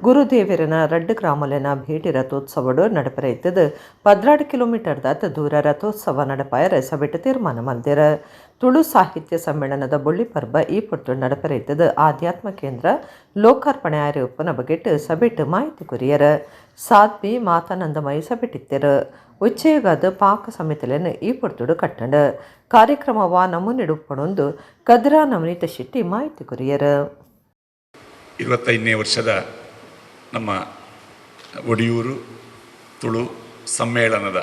ಗುರುದೇವರನ ರಡ್ಡು ಗ್ರಾಮಲಿನ ಭೇಟಿ ರಥೋತ್ಸವಡು ನಡಪರೆ ಇದ್ದದು 12 ಕಿಲೋಮೀಟರ್ ದಾತ ದೂರ ರಥೋತ್ಸವ ನಡಪಾಯರ ಸಭೆಟ್ ತೀರ್ಮಾನ ಮಲ್ದಿರ. ತುಳು ಸಾಹಿತ್ಯ ಸಮ್ಮೇಳನದ ಬೊಳ್ಳಿ ಪರ್ಬ ಈ ಪೊಟ್ಟು ನಡಪರೆ ಇದ್ದದು ಆಧ್ಯಾತ್ಮ ಕೇಂದ್ರ ಲೋಕಾರ್ಪಣೆ ಆಯ್ರೆ ಉಪ್ಪನ ಬಗೆಟ್ ಸಭೆಟ್ ಮಾಹಿತಿ ಕುರಿಯರ ಸಾಧ್ವಿ ಮಾತಾನಂದಮಯಿ ಸಭೆಟಿತ್ತರು. ಉಚ್ಚೇಗಾದ ಪಾಕ ಸಮಿತಿಲೇನು ಈ ಪೊರ್ತುಡು ಕಟ್ಟಂಡ ಕಾರ್ಯಕ್ರಮವ ನಮೂನೆಡು ಉಪ್ಪಣೊಂದು ಕದ್ರಾ ನವನೀತ ಶೆಟ್ಟಿ ಮಾಹಿತಿ ಕುರಿಯರ. 25ನೇ ವರ್ಷದ ನಮ್ಮ ಒಡಿಯೂರು ತುಳು ಸಮ್ಮೇಳನದ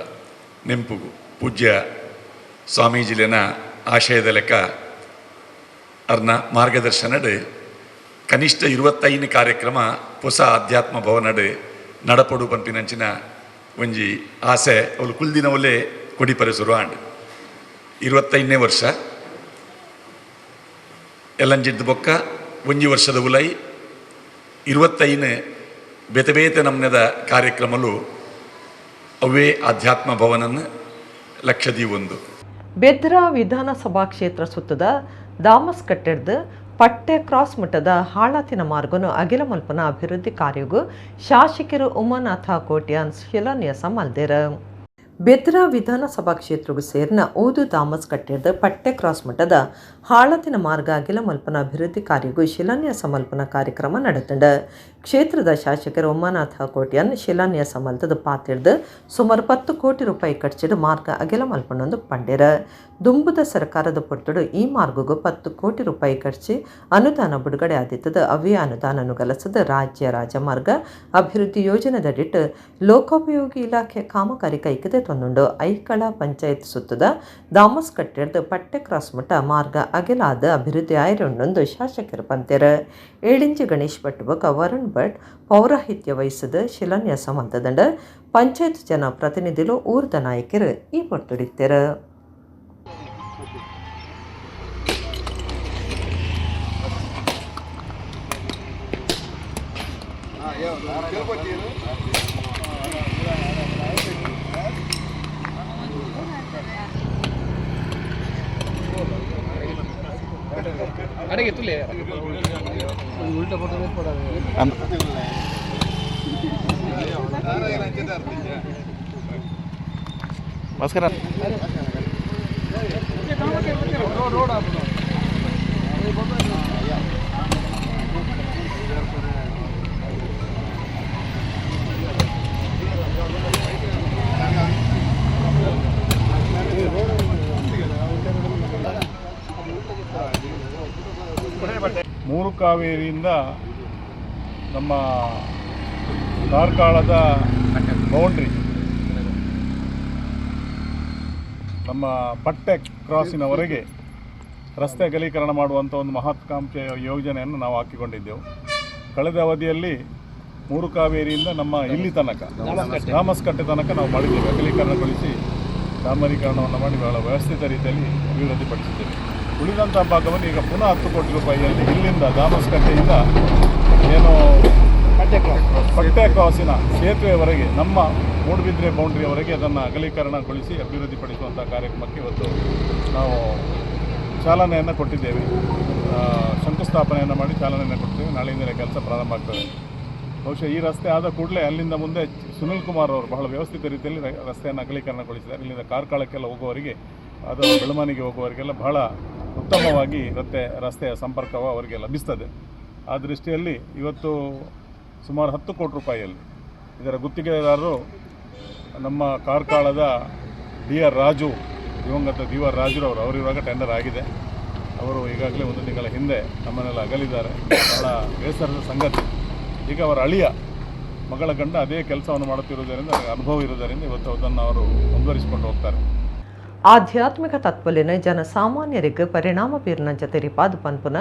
ನೆಂಪುಗು ಪೂಜ್ಯ ಸ್ವಾಮೀಜಿಲಿನ ಆಶಯದ ಲೆಕ್ಕ ಅವ್ರನ್ನ ಮಾರ್ಗದರ್ಶನಡು ಕನಿಷ್ಠ 25 ಕಾರ್ಯಕ್ರಮ ಹೊಸ ಆಧ್ಯಾತ್ಮ ಭವನಡು ನಡಪಡು ಪಂಪಿನಂಚಿನ ಒಂಜಿ ಆಸೆ ಅವಳು ಕುಲ್ದಿನ ಒಳ್ಳೆ ಕೊಡಿಪರೆ ಶುರುವಾಂಡು 25ನೇ ವರ್ಷ ಎಲ್ಲಂಜಿದ್ದು ಬೊಕ್ಕ ಒಂಜಿ ವರ್ಷದ ಉಲೈ 25 ಬೇತೆ ಬೇತೆ ನಮ್ನೆದ ಕಾರ್ಯಕ್ರಮಲು ಅವೇ ಆಧ್ಯಾತ್ಮ ಭವನನ್ನು ಲಕ್ಷದೀವೊಂದು ಬೆದ್ರಾ ವಿಧಾನಸಭಾ ಕ್ಷೇತ್ರ ಸುತ್ತದ ದಾಮಸ್ ಕಟ್ಟೆಡ್ದು ಪಟ್ಟೆ ಕ್ರಾಸ್ ಮಟ್ಟದ ಹಾಳಾತಿನ ಮಾರ್ಗನು ಅಗಿಲ ಮಲ್ಪನ ಅಭಿವೃದ್ಧಿ ಕಾರ್ಯಗೂ ಶಾಸಕರು ಉಮಾನಾಥ ಕೋಟ್ಯಾನ್ ಶಿಲಾನ್ಯಾಸ ಮಲ್ದೇರ. ಬೆದ್ರಾ ವಿಧಾನಸಭಾ ಕ್ಷೇತ್ರಗೂ ಸೇರಿನ ಓದು ದಾಮಸ್ ಕಟ್ಟೆಡ್ದು ಪಟ್ಟೆ ಕ್ರಾಸ್ ಮಟ್ಟದ ಹಾಳತಿನ ಮಾರ್ಗ ಅಗಿಲ ಮಲ್ಪನ ಅಭಿವೃದ್ಧಿ ಕಾರ್ಯಗೂ ಶಿಲಾನ್ಯಾಸ ಮಲ್ಪನ ಕಾರ್ಯಕ್ರಮ ನಡೆತಂಡ. ಕ್ಷೇತ್ರದ ಶಾಸಕರು ಉಮಾನಾಥ ಕೋಟ್ಯಾನ್ ಶಿಲಾನ್ಯಾಸ ಮಲ್ತದ ಪಾತಿಡ್ದು ಸುಮಾರು 10 ಕೋಟಿ ರೂಪಾಯಿ ಖರ್ಚಿಡು ಮಾರ್ಗ ಅಗಿಲ ಮಲ್ಪನೊಂದು ಪಂಡೇರ. ದುಂಬುದ ಸರ್ಕಾರದ ಪೊರ್ತುಡು ಈ ಮಾರ್ಗಗೂ 10 ಕೋಟಿ ರೂಪಾಯಿ ಖರ್ಚಿ ಅನುದಾನ ಬಿಡುಗಡೆ ಆದಿತ್ತದ ಅವೇ ಅನುದಾನನು ಗಲಸದ ರಾಜ್ಯ ರಾಜಮಾರ್ಗ ಅಭಿವೃದ್ಧಿ ಯೋಜನೆದಡಿಟ್ಟು ಲೋಕೋಪಯೋಗಿ ಇಲಾಖೆ ಕಾಮಗಾರಿ ಕೈಕದೆ ತೊಂದುಂಡು ಐಕಳ ಪಂಚಾಯತ್ ಸುತ್ತದ ದಾಮಸ್ ಕಟ್ಟೆಡ್ದು ಪಟ್ಟೆ ಕ್ರಾಸ್ ಮಟ್ಟ ಮಾರ್ಗ ಅಗಿಲಾದ ಅಭಿವೃದ್ಧಿ ಆಯ್ರೊಂಡೊಂದು ಶಾಸಕರು ಪಂತೆರ. 7 ಇಂಚು ಗಣೇಶ್ ಭಟ್ ಬೊಕ ವರುಣ್ ಭಟ್ ಪೌರಾಹಿತ್ಯ ವಹಿಸದ ಶಿಲಾನ್ಯಾಸ ಮಂತದಂಡ ಪಂಚಾಯತ್ ಜನ ಪ್ರತಿನಿಧಿಲು ಊರ್ದ ನಾಯಕರು ಈ ಪೊರ್ತುಡಿತ್ತೆರ. ನಮಸ್ಕಾರ. ಮೂರು ಕಾವೇರಿಯಿಂದ ನಮ್ಮ ಕಾರ್ಕಳದ ಬೌಂಡ್ರಿ ನಮ್ಮ ಪಟ್ಟೆ ಕ್ರಾಸಿನವರೆಗೆ ರಸ್ತೆ ಅಗಲೀಕರಣ ಮಾಡುವಂಥ ಒಂದು ಮಹತ್ವಾಕಾಂಕ್ಷೆಯ ಯೋಜನೆಯನ್ನು ನಾವು ಹಾಕಿಕೊಂಡಿದ್ದೆವು. ಕಳೆದ ಅವಧಿಯಲ್ಲಿ ಮೂರು ಕಾವೇರಿಯಿಂದ ನಮ್ಮ ಇಲ್ಲಿ ತನಕ ದಾಮಸ್ಕಟ್ಟೆ ತನಕ ನಾವು ಮಾಡಿದ್ದೇವೆ. ಅಗಲೀಕರಣಗೊಳಿಸಿ ಡಾಂಬರೀಕರಣವನ್ನು ಮಾಡಿ ಬಹಳ ವ್ಯವಸ್ಥಿತ ರೀತಿಯಲ್ಲಿ ಅಭಿವೃದ್ಧಿಪಡಿಸಿದ್ದೇವೆ. ಉಳಿದಂಥ ಭಾಗವನ್ನು ಈಗ ಪುನಃ 10 ಕೋಟಿ ರೂಪಾಯಿಯಲ್ಲಿ ಇಲ್ಲಿಂದ ದಾಮಸ್ಕಟ್ಟೆಯಿಂದ ಏನು ಪಟ್ಟೆ ಕ್ರಾಸಿನ ಸೇತುವೆಯವರೆಗೆ ನಮ್ಮ ಮೂಡುಬಿದ್ರೆ ಬೌಂಡ್ರಿಯವರೆಗೆ ಅದನ್ನು ಅಗಲೀಕರಣಗೊಳಿಸಿ ಅಭಿವೃದ್ಧಿಪಡಿಸುವಂಥ ಕಾರ್ಯಕ್ರಮಕ್ಕೆ ಇವತ್ತು ನಾವು ಚಾಲನೆಯನ್ನು ಕೊಟ್ಟಿದ್ದೇವೆ. ಶಂಕುಸ್ಥಾಪನೆಯನ್ನು ಮಾಡಿ ಚಾಲನೆಯನ್ನು ಕೊಟ್ಟಿದ್ದೇವೆ. ನಾಳೆಯಿಂದಲೇ ಕೆಲಸ ಪ್ರಾರಂಭ ಆಗ್ತದೆ. ಬಹುಶಃ ಈ ರಸ್ತೆ ಆದ ಕೂಡಲೇ ಅಲ್ಲಿಂದ ಮುಂದೆ ಸುನಿಲ್ ಕುಮಾರ್ ಅವರು ಬಹಳ ವ್ಯವಸ್ಥಿತ ರೀತಿಯಲ್ಲಿ ರಸ್ತೆಯನ್ನು ಅಗಲೀಕರಣಗೊಳಿಸಿದ್ದಾರೆ. ಇಲ್ಲಿಂದ ಕಾರ್ಕಳಕ್ಕೆಲ್ಲ ಹೋಗುವವರಿಗೆ ಅದು ಬೆಳಮನಿಗೆ ಹೋಗುವವರಿಗೆಲ್ಲ ಬಹಳ ಉತ್ತಮವಾಗಿ ರಸ್ತೆಯ ಸಂಪರ್ಕವು ಅವರಿಗೆ ಲಭಿಸ್ತದೆ. ಆ ದೃಷ್ಟಿಯಲ್ಲಿ ಇವತ್ತು ಸುಮಾರು 10 ಕೋಟಿ ರೂಪಾಯಿಯಲ್ಲಿ ಇದರ ಗುತ್ತಿಗೆದಾರರು ನಮ್ಮ ಕಾರ್ಕಳದ ರಾಜು ದಿವಂಗತ ರಾಜುರವರು ಅವರು ಇವಾಗ ಟೆಂಡರ್ ಆಗಿದೆ. ಅವರು ಈಗಾಗಲೇ 1 ತಿಂಗಳ ಹಿಂದೆ ನಮ್ಮನ್ನೆಲ್ಲ ಅಗಲಿದ್ದಾರೆ. ಬಹಳ ಬೇಸರದ ಸಂಗತಿ. ಈಗ ಅವರ ಅಳಿಯ ಮಗಳ ಗಂಡ ಅದೇ ಕೆಲಸವನ್ನು ಮಾಡುತ್ತಿರುವುದರಿಂದ ಅನುಭವ ಇರುವುದರಿಂದ ಇವತ್ತು ಅದನ್ನು ಅವರು ಮುಂದುವರಿಸಿಕೊಂಡು ಹೋಗ್ತಾರೆ. ಆಧ್ಯಾತ್ಮಿಕ ತತ್ವಲಿನ ಜನಸಾಮಾನ್ಯರಿಗೆ ಪರಿಣಾಮ ಬೀರಿನ ಜತೆರಿಪಾದ ಪನ್ಪುನ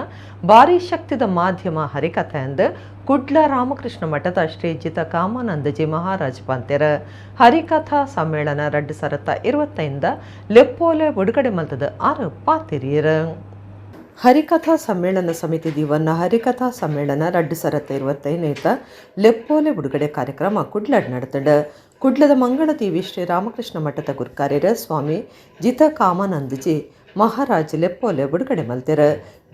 ಭಾರಿ ಶಕ್ತಿದ ಮಾಧ್ಯಮ ಹರಿಕಥೆ ಎಂದು ಕುಡ್ಲ ರಾಮಕೃಷ್ಣ ಮಠದ ಶ್ರೀಜಿತ ಕಾಮಾನಂದಜಿ ಮಹಾರಾಜ್ ಪಂತೆರ ಹರಿಕಥಾ ಸಮ್ಮೇಳನ 2025 ಲೆಪ್ಪೋಲೆ ಬಿಡುಗಡೆ ಮಲ್ತದ 6 ಪಾತಿರಿಯರ. ಹರಿಕಥಾ ಸಮ್ಮೇಳನ ಸಮಿತಿ ದಿವನ್ನ ಹರಿಕಥಾ ಸಮ್ಮೇಳನ 2025 ಲೆಪ್ಪೋಲೆ ಬಿಡುಗಡೆ ಕಾರ್ಯಕ್ರಮ ಕುಡ್ಲಡ್ ನಡೆತಂಡ ಕುಡ್ಲದ ಮಂಗಳದೇವಿ ಶ್ರೀ ರಾಮಕೃಷ್ಣ ಮಠದ ಗುರುಕಾರ್ಯರ ಸ್ವಾಮಿ ಜಿತ ಕಾಮಾನಂದಜಿ ಮಹಾರಾಜ್ ಲೆಪ್ಪೋಲೆ ಬಿಡುಗಡೆ ಮಲ್ತಿರ.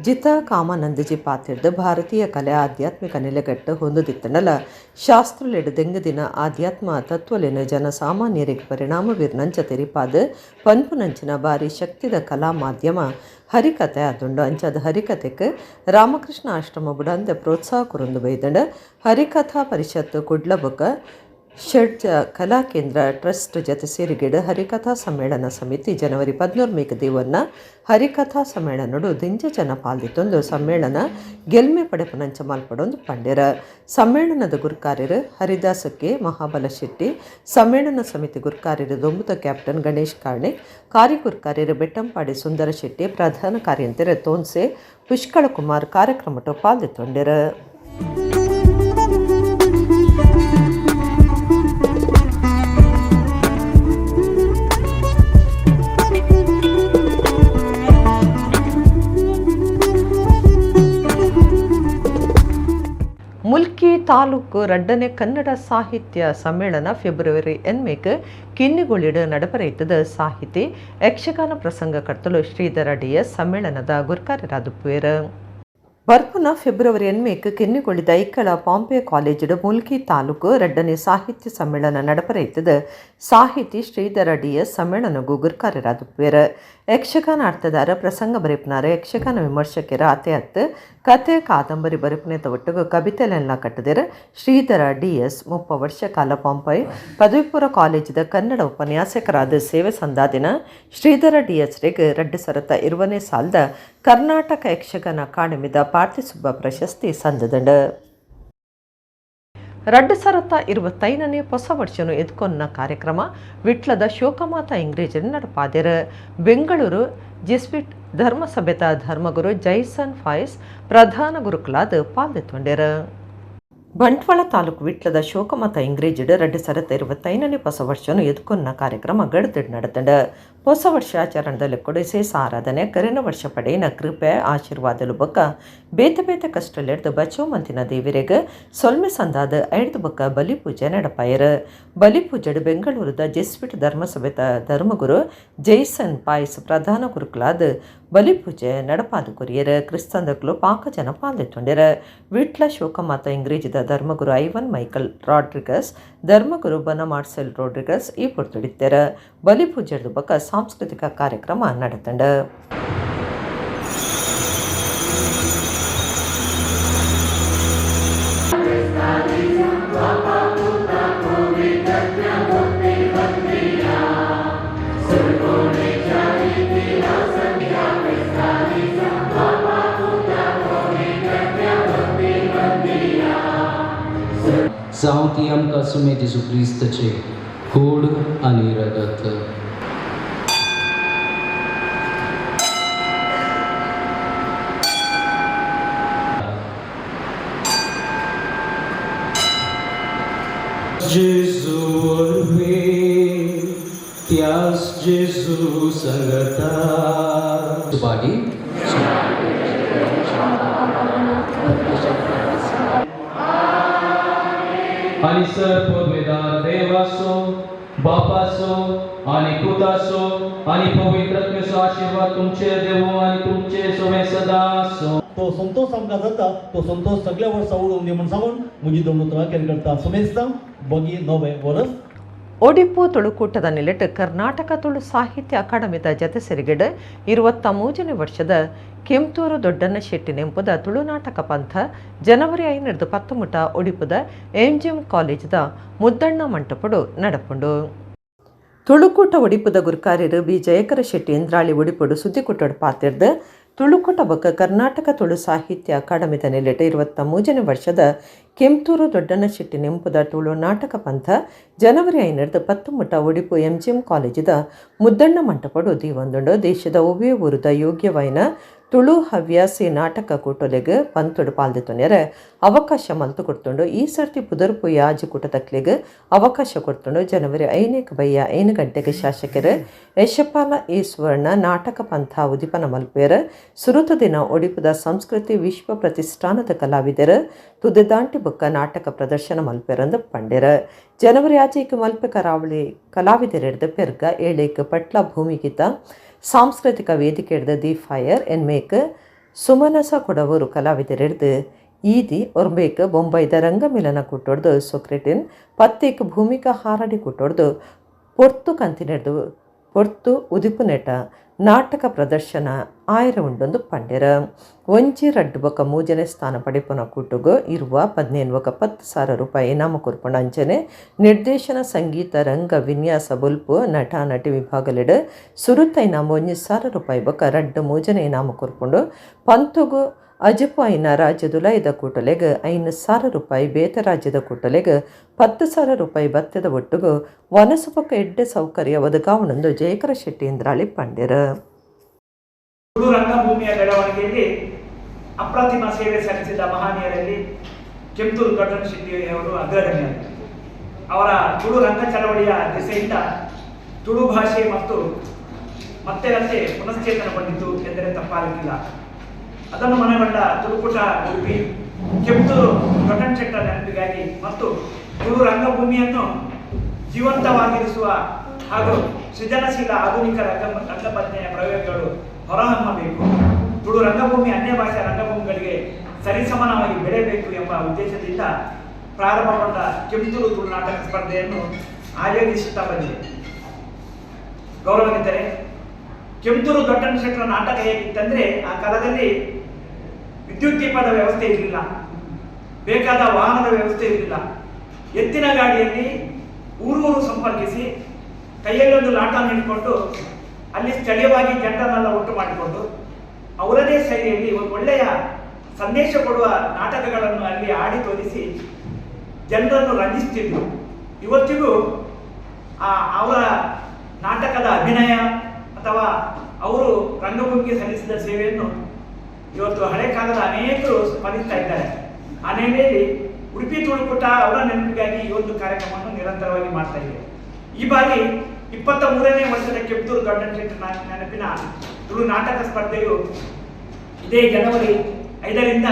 ಜಿತ ಕಾಮಾನಂದಜಿ ಪಾತಿರ್ದ ಭಾರತೀಯ ಕಲೆ ಆಧ್ಯಾತ್ಮಿಕ ನೆಲೆಗಟ್ಟು ಹೊಂದುದಿತ್ತಂಡಲ ಶಾಸ್ತ್ರಲೆಡು ದೆಂಗದಿನ ಆಧ್ಯಾತ್ಮ ತತ್ವಲೆನ ಜನಸಾಮಾನ್ಯರಿಗೆ ಪರಿಣಾಮ ಬೀರ್ನಂಚ ತೆರಿಪಾದ ಪನ್ಪುನಂಚಿನ ಭಾರಿ ಶಕ್ತಿದ ಕಲಾ ಮಾಧ್ಯಮ ಹರಿಕತೆ ಆದುಂಡು. ಅಂಚಾದ ಹರಿಕತೆಗೆ ರಾಮಕೃಷ್ಣ ಆಶ್ರಮ ಬುಡಂದೆ ಪ್ರೋತ್ಸಾಹ ಕುರುಂದು ಬೈದಂಡ ಹರಿಕಥಾ ಪರಿಷತ್ತು ಕುಡ್ಲಬುಕ ಷಡ್ಜ ಕಲಾ ಕೇಂದ್ರ ಟ್ರಸ್ಟ್ ಜೊತೆ ಸೇರಿಗಿಡ ಹರಿಕಥಾ ಸಮ್ಮೇಳನ ಸಮಿತಿ ಜನವರಿ 14 ದೇವನ್ನ ಹರಿಕಥಾ ಸಮ್ಮೇಳನಡು ದಿಂಜ ಜನ ಪಾಲ್ದಿತ್ತೊಂದು ಸಮ್ಮೇಳನ ಗೆಲ್ಮೆ ಪಡೆಪನಂಚ ಮಾಲ್ಪಡೊಂದು ಪಂಡ್ಯರ. ಸಮ್ಮೇಳನದ ಗುರುಕಾರ್ಯರು ಹರಿದಾಸಕ್ಕೆ ಮಹಾಬಲ ಶೆಟ್ಟಿ, ಸಮ್ಮೇಳನ ಸಮಿತಿ ಗುರುಕಾರ್ಯರು ದೊಂಬುತ ಕ್ಯಾಪ್ಟನ್ ಗಣೇಶ್ ಕಾರ್ಣಿಕ್, ಕಾರ್ಯಗುರುಕಾರ್ಯರು ಬೆಟ್ಟಂಪಾಡಿ ಸುಂದರ ಶೆಟ್ಟಿ, ಪ್ರಧಾನ ಕಾರ್ಯಂತರ ತೋನ್ಸೆ ಪುಷ್ಕಳ ಕುಮಾರ್ ಕಾರ್ಯಕ್ರಮಟು ಪಾಲ್ದಿತ್ತೊಂಡ್ಯರ. ಮುಲ್ಕಿ ತಾಲೂಕು ರಡ್ಡನೆ ಕನ್ನಡ ಸಾಹಿತ್ಯ ಸಮ್ಮೇಳನ ಫೆಬ್ರವರಿ 8 ಕಿನ್ನಿಗುಳಿಡು ನಡಪರೈತದ ಸಾಹಿತಿ ಯಕ್ಷಗಾನ ಪ್ರಸಂಗ ಕರ್ತಲು ಶ್ರೀಧರ ಡಿಎಸ್ ಸಮ್ಮೇಳನದ ಗುರುಕಾರ್ಯರಾದುಪ್ಪುವೆರ. ಬರ್ಪುನ ಫೆಬ್ರವರಿ 8 ಕಿನ್ನಿಗುಳಿದ ಐಕ್ಕಳ ಪಾಂಪೆ ಕಾಲೇಜು ಮುಲ್ಕಿ ತಾಲೂಕು ರಡ್ಡನೆ ಸಾಹಿತ್ಯ ಸಮ್ಮೇಳನ ನಡಪರೈತದ ಸಾಹಿತಿ ಶ್ರೀಧರ ಡಿಎಸ್ ಸಮ್ಮೇಳನಗೂ ಗುರುಕಾರ್ಯರಾದುಪ್ಪುವೆರ. ಯಕ್ಷಗಾನ ಅರ್ಥದಾರ ಪ್ರಸಂಗ ಬರೆಪನಾರ ಯಕ್ಷಗಾನ ವಿಮರ್ಶಕರ ಅತೆ ಕತೆ ಕಾದಂಬರಿ ಬರೆಪನೇತ ಒಟ್ಟಿಗೆ ಕವಿತೆಲೆಲ್ಲ ಕಟ್ಟದಿರ ಶ್ರೀಧರ ಡಿಎಸ್ 30 ವರ್ಷ ಕಾಲ ಪಾಂಪೈ ಪದವಿಪೂರ್ವ ಕಾಲೇಜಿದ ಕನ್ನಡ ಉಪನ್ಯಾಸಕರಾದ ಸೇವೆ ಸಂದಾದಿನ ಶ್ರೀಧರ ಡಿಎಸ್ರಿಗೆ 2020 ಸಾಲದ ಕರ್ನಾಟಕ ಯಕ್ಷಗಾನ ಅಕಾಡೆಮಿದ ಪಾರ್ಥಿಸುಬ್ಬ ಪ್ರಶಸ್ತಿ ಸಂದದಂಡ. 2025 ಹೊಸ ವರ್ಷನು ಎದ್ಕೊನ್ನ ಕಾರ್ಯಕ್ರಮ ವಿಟ್ಲದ ಶೋಕಮಾತ ಇಂಗ್ರೇಜನ್ ನಡಪಾದಿರ. ಬೆಂಗಳೂರು ಜೆಸ್ವಿಟ್ ಧರ್ಮಸಭೆದ ಧರ್ಮಗುರು ಜೈಸನ್ ಫಾಯ್ಸ್ ಪ್ರಧಾನ ಗುರುಕುಲಾದ ಪಾಲ್ದೊಂಡ್ಯರ. ಬಂಟ್ವಾಳ ತಾಲೂಕು ವಿಟ್ಲದ ಶೋಕಮತ ಇಂಗ್ರೇಜಿಡ್ 2025 ಹೊಸ ವರ್ಷನು ಎದ್ಕೊನ್ನ ಕಾರ್ಯಕ್ರಮ ಗಡ್ದಡ್ ನಡೆದಂಡ. ಹೊಸ ವರ್ಷಾಚರಣದಲ್ಲಿ ಕೊಡಿಸೆ ಆರಾಧನೆ ಕರೆನ ವರ್ಷ ಪಡೆಯಿನ ಕೃಪೆ ಆಶೀರ್ವಾದಲು ಬೊಕ್ಕ ಬೇತೆ ಬೇತೆ ಕಷ್ಟಲೆಡ್ದು ಬಚೋ ಮಂತಿನ ದೇವಿರೆಗೆ ಸೊಲ್ಮೆ ಸಂದಾದ 5 ಬೊಕ್ಕ ಬಲಿಪೂಜೆ ನಡಪಾಯರ. ಬಲಿಪೂಜೆಡ್ ಬೆಂಗಳೂರದ ಜೆಸ್ವಿಟ್ ಧರ್ಮಸಭೆತ ಧರ್ಮಗುರು ಜೈಸನ್ ಪಾಯ್ಸ್ ಪ್ರಧಾನ ಗುರುಕುಲಾದ ಬಲಿಪೂಜೆ ನಡಪಾದ ಕೊರಿಯರ. ಕ್ರಿಸ್ತಂದಕ್ಲು ಪಾಕ ಜನ ಪಾಲ್ದೊಂಡ್ಯರ. ವಿಟ್ಲ ಶೋಕಮಾತ ಇಂಗ್ರೇಜಿದ ಧರ್ಮಗುರು ಐವನ್ ಮೈಕಲ್ ರಾಡ್ರಿಗಸ್, ಧರ್ಮಗುರು ಬನ ಮಾರ್ಸೆಲ್ ರೋಡ್ರಿಗಸ್ ಈ ಪುರ್ತುಡಿತ್ತರ. ಬಲಿಪೂಜೆದ ಬೊಕ್ಕ ಸಾಂಸ್ಕೃತಿಕ ಕಾರ್ಯಕ್ರಮ ನಡೆತಂಡ. जावं आमकां सुमे जेजू क्रिस्ताचे गोड आनी रगत. जेजू वरवे त्यास जेजू संगता सुबागी आणि सर्ववेदार देवासो बापासो आणि पुतासो आणि पवित्रात्म्याचो आशीर्वाद तुमचेर देवो आणि तुमचे सोमे सदा आसो. तो संतोष आमकां जाता, तो संतोष सगळ्या वर्सां उडोवन दी म्हण सांगून म्हजी दोंडोतरां केन्ना करता. सोमेस्तां बगी नवे वरस. ಒಡಿಪು ತುಳುಕೂಟದ ನೆಲೆಟ್ ಕರ್ನಾಟಕ ತುಳು ಸಾಹಿತ್ಯ ಅಕಾಡೆಮಿದ ಜತೆ ಸೇರಿಗಿಡ 23ನೇ ವರ್ಷದ ಕೆಂತೂರು ದೊಡ್ಡಣ್ಣ ಶೆಟ್ಟಿ ನೆಂಪುದ ತುಳುನಾಟಕ ಪಂಥ ಜನವರಿ 5 ಒಡಿಪುದ ಎಂಜಿಎಂ ಕಾಲೇಜದ ಮುದ್ದಣ್ಣ ಮಂಟಪಡು ನಡಪುಂಡು. ತುಳುಕೂಟ ಒಡಿಪುದ ಗುರುಕಾರ್ಯರು ಬಿ ಜಯಕರ ಶೆಟ್ಟಿ ಇಂದ್ರಾಳಿ ಒಡಿಪುಡು ಸುದ್ದಿಕೂಟಡು ಪಾತಿರ್ದ ತುಳುಕೂಟ ಬೊಕ್ಕ ಕರ್ನಾಟಕ ತುಳು ಸಾಹಿತ್ಯ ಅಕಾಡೆಮಿದ ನೆಲೆಟ್ 23ನೇ ವರ್ಷದ ಕೆಂತೂರು ದೊಡ್ಡಣ್ಣ ಶೆಟ್ಟಿ ನೆಂಪುದ ತುಳು ನಾಟಕ ಪಂಥ ಜನವರಿ 5 ಒಡಿಪು ಎಂಜಿಎಂ ಕಾಲೇಜಿದ ಮುದ್ದಣ್ಣ ಮಂಟಪಡು ದೀವೊಂದುಂಡು. ದೇಶದ ಉಭಯ ಊರುದ ಯೋಗ್ಯವೈನ ತುಳು ಹವ್ಯಾಸಿ ನಾಟಕ ಕೂಟಲೆಗ್ ಪಂತೊಡು ಪಾಲ್ದಿತ್ತೊಂಡ್ಯಾರ ಅವಕಾಶ ಮಲ್ತು ಕೊಡ್ತುಂಡು. ಈ ಸರ್ತಿ ಪುದರ್ಪು ಯಾಜು ಕೂಟ ತಕ್ಲಿಗ್ ಅವಕಾಶ ಕೊಡ್ತುಂಡು. ಜನವರಿ 5 ಬಯ್ಯ 5 ಗಂಟೆಗೆ ಶಾಸಕರು ಯಶಪಾಲ ಈಶ್ವರ್ಣ ನಾಟಕ ಪಂಥ ಉದಿಪನ ಮಲ್ಪೇರ ಸುರುತ ದಿನ ಒಡಿಪುದ ಸಂಸ್ಕೃತಿ ವಿಶ್ವ ಪ್ರತಿಷ್ಠಾನದ ಕಲಾವಿದರು ತುದಿದಾಂಟಿ ಬೊಕ್ಕ ನಾಟಕ ಪ್ರದರ್ಶನ ಮಲ್ಪೇರಂದು ಪಂಡ್ಯರ. ಜನವರಿ ಆಚೆಗೆ ಮಲ್ಪೆ ಕರಾವಳಿ ಕಲಾವಿದರೆಡ್ದು ಪೆರ್ಗ ಏಳೇಕ್ ಪಟ್ಲ ಭೂಮಿಗಿತ ಸಾಂಸ್ಕೃತಿಕ ವೇದಿಕೆ ಹಿಡ್ದು ದಿ ಫೈರ್ ಎನ್ಮೇಕ್ ಸುಮನಸ ಕೊಡವರು ಕಲಾವಿದರೆಡ್ದು ಈದಿ ಒರ್ಬೇಕ್ ಬೊಂಬೈದ ರಂಗಮಿಲನ ಕೂಟೊಡ್ದು ಸೊಕ್ರೆಟಿನ್ ಪತ್ತೇಕ್ ಭೂಮಿಕಾ ಹಾರಾಡಿ ಕೂಟೊಡ್ದು ಪೊರ್ತು ಕಂತಿನೆಡ್ದು ಪೊರ್ತು ಉದಿಪು ನೆಟ ನಾಟಕ ಪ್ರದರ್ಶನ ಆಯ್ರ ಉಂಡೊಂದು ಪಂಡ್ಯರ. ಒಂಜಿ ರಡ್ಡು ಬೊಕ್ಕ ಮೂಜನೆ ಸ್ಥಾನ ಪಡಿಪುನ ಕೂಟುಗು ಇರುವ 10,000 ರೂಪಾಯಿ ಇನಾಮ ಕೊರ್ಪುಂಡು. ಅಂಚನೆ ನಿರ್ದೇಶನ ಸಂಗೀತ ರಂಗ ವಿನ್ಯಾಸ ಬುಲ್ಪು ನಟ ನಟಿ ವಿಭಾಗಲಿಡು ಸುರುತ್ತ ಇನಾಮ 1,000 ರೂಪಾಯಿ ಬೊಕ್ಕ ರಡ್ಡು ಮೂಜನೆ ಇನಾಮ ಕೊರ್ಪುಂಡು. ಪಂತುಗು ಅಜಪು ಐನ ರಾಜ್ಯದ ಲಯದ ಕೂಟಲೆಗ್ 5,000 ರೂಪಾಯಿ ಬೇತ ರಾಜ್ಯದ ಕೂಟಲೆಗ್ 10,000 ರೂಪಾಯಿ ಭತ್ತದ ಒಟ್ಟುಗು ವನಸುಪಕ್ಕ ಎಡ್ಡೆ ಸೌಕರ್ಯ ಒದಗಾವಣೆಂದು ಜಯಕರ ಶೆಟ್ಟಿ ಇಂದ್ರಾಳಿ ಪಂಡ್ಯರ. ತುಳು ರಂಗಭೂಮಿಯ ಬೆಳವಣಿಗೆಯಲ್ಲಿ ಅಪ್ರತಿಮ ಸೇವೆ ಸಲ್ಲಿಸಿದ ಮಹನೀಯರಲ್ಲಿ ಕೆಂಪೂರು ದೊಡ್ಡನ ಶೆಟ್ಟಿಯವರು ಅಗ್ರಗಣ್ಯರು. ಅವರ ತುಳು ರಂಗ ಚಳವಳಿಯ ದಿಸೆಯಿಂದ ತುಳು ಭಾಷೆ ಮತ್ತೆ ಪುನಶ್ಚೇತನಗೊಂಡಿತು ಎಂದರೆ ತಪ್ಪಾಗಲಿಲ್ಲ. ಅದನ್ನು ಮನಗಂಡ ತುಳುಕೂಟ ಉಡುಪಿ ಕೆಂಪೂರು ದೊಡ್ಡನ ಶೆಟ್ಟರ ನೆನಪಿಗಾಗಿ ಮತ್ತು ತುಳು ರಂಗಭೂಮಿಯನ್ನು ಜೀವಂತವಾಗಿರಿಸುವ ಹಾಗೂ ಸೃಜನಶೀಲ ಆಧುನಿಕ ರಂಗಭಜನೆಯ ಪ್ರಯೋಗಗಳು ಹೊರಹೊಮ್ಮಬೇಕು. ತುಳು ರಂಗಭೂಮಿ ಅನ್ಯ ಭಾಷಾ ರಂಗಭೂಮಿಗಳಿಗೆ ಸರಿಸಮಾನವಾಗಿ ಬೆಳೆಯಬೇಕು ಎಂಬ ಉದ್ದೇಶದಿಂದ ಪ್ರಾರಂಭಗೊಂಡ ಕೆಂಪೂರು ತುಳು ನಾಟಕ ಸ್ಪರ್ಧೆಯನ್ನು ಆಯೋಜಿಸುತ್ತಾ ಬಂದಿದೆ. ಗೌರವಾನ್ವಿತರೆ, ಕೆಂಪೂರು ದೊಡ್ಡನ ಶೆಟ್ಟರ ನಾಟಕ ಹೇಗಿತ್ತಂದರೆ, ಆ ಕಾಲದಲ್ಲಿ ವಿದ್ಯುತ್ ದೀಪದ ವ್ಯವಸ್ಥೆ ಇರಲಿಲ್ಲ, ಬೇಕಾದ ವಾಹನದ ವ್ಯವಸ್ಥೆ ಇರಲಿಲ್ಲ. ಎತ್ತಿನ ಗಾಡಿಯಲ್ಲಿ ಊರೂರು ಸಂಪರ್ಕಿಸಿ ಕೈಯಲ್ಲೊಂದು ಲಾಟನ್ನು ಹಿಡ್ಕೊಂಡು ಅಲ್ಲಿ ಸ್ಥಳೀಯವಾಗಿ ಜನರನ್ನೆಲ್ಲ ಒಟ್ಟು ಮಾಡಿಕೊಂಡು ಅವರದೇ ಶೈಲಿಯಲ್ಲಿ ಒಂದು ಒಳ್ಳೆಯ ಸಂದೇಶ ಕೊಡುವ ನಾಟಕಗಳನ್ನು ಅಲ್ಲಿ ಆಡಿ ತೋರಿಸಿ ಜನರನ್ನು ರಂಜಿಸುತ್ತಿದ್ದರು. ಇವತ್ತಿಗೂ ಅವರ ನಾಟಕದ ಅಭಿನಯ ಅಥವಾ ಅವರು ರಂಗಭೂಮಿಗೆ ಸಲ್ಲಿಸಿದ ಸೇವೆಯನ್ನು ಇವತ್ತು ಹಳೆ ಕಾಲದ ಅನೇಕರು ಸ್ಮರಿಸ್ತಾ ಇದ್ದಾರೆ. ಆ ನೆಲೆಯಲ್ಲಿ ಉಡುಪಿ ತುಳುಕೂಟ ಅವರ ನೆನಪಿಗಾಗಿ ಈ ಒಂದು ಕಾರ್ಯಕ್ರಮವನ್ನು ನಿರಂತರವಾಗಿ ಮಾಡ್ತಾ ಇದೆ. ಈ ಬಾರಿ 23ನೇ ವರ್ಷದ ಕೆಂಪೂರು ದೊಡ್ಡನ ಶೆಟ್ಟರ ನೆನಪಿನ ತುಳು ನಾಟಕ ಸ್ಪರ್ಧೆಯು ಇದೇ ಜನವರಿ 5ರಿಂದ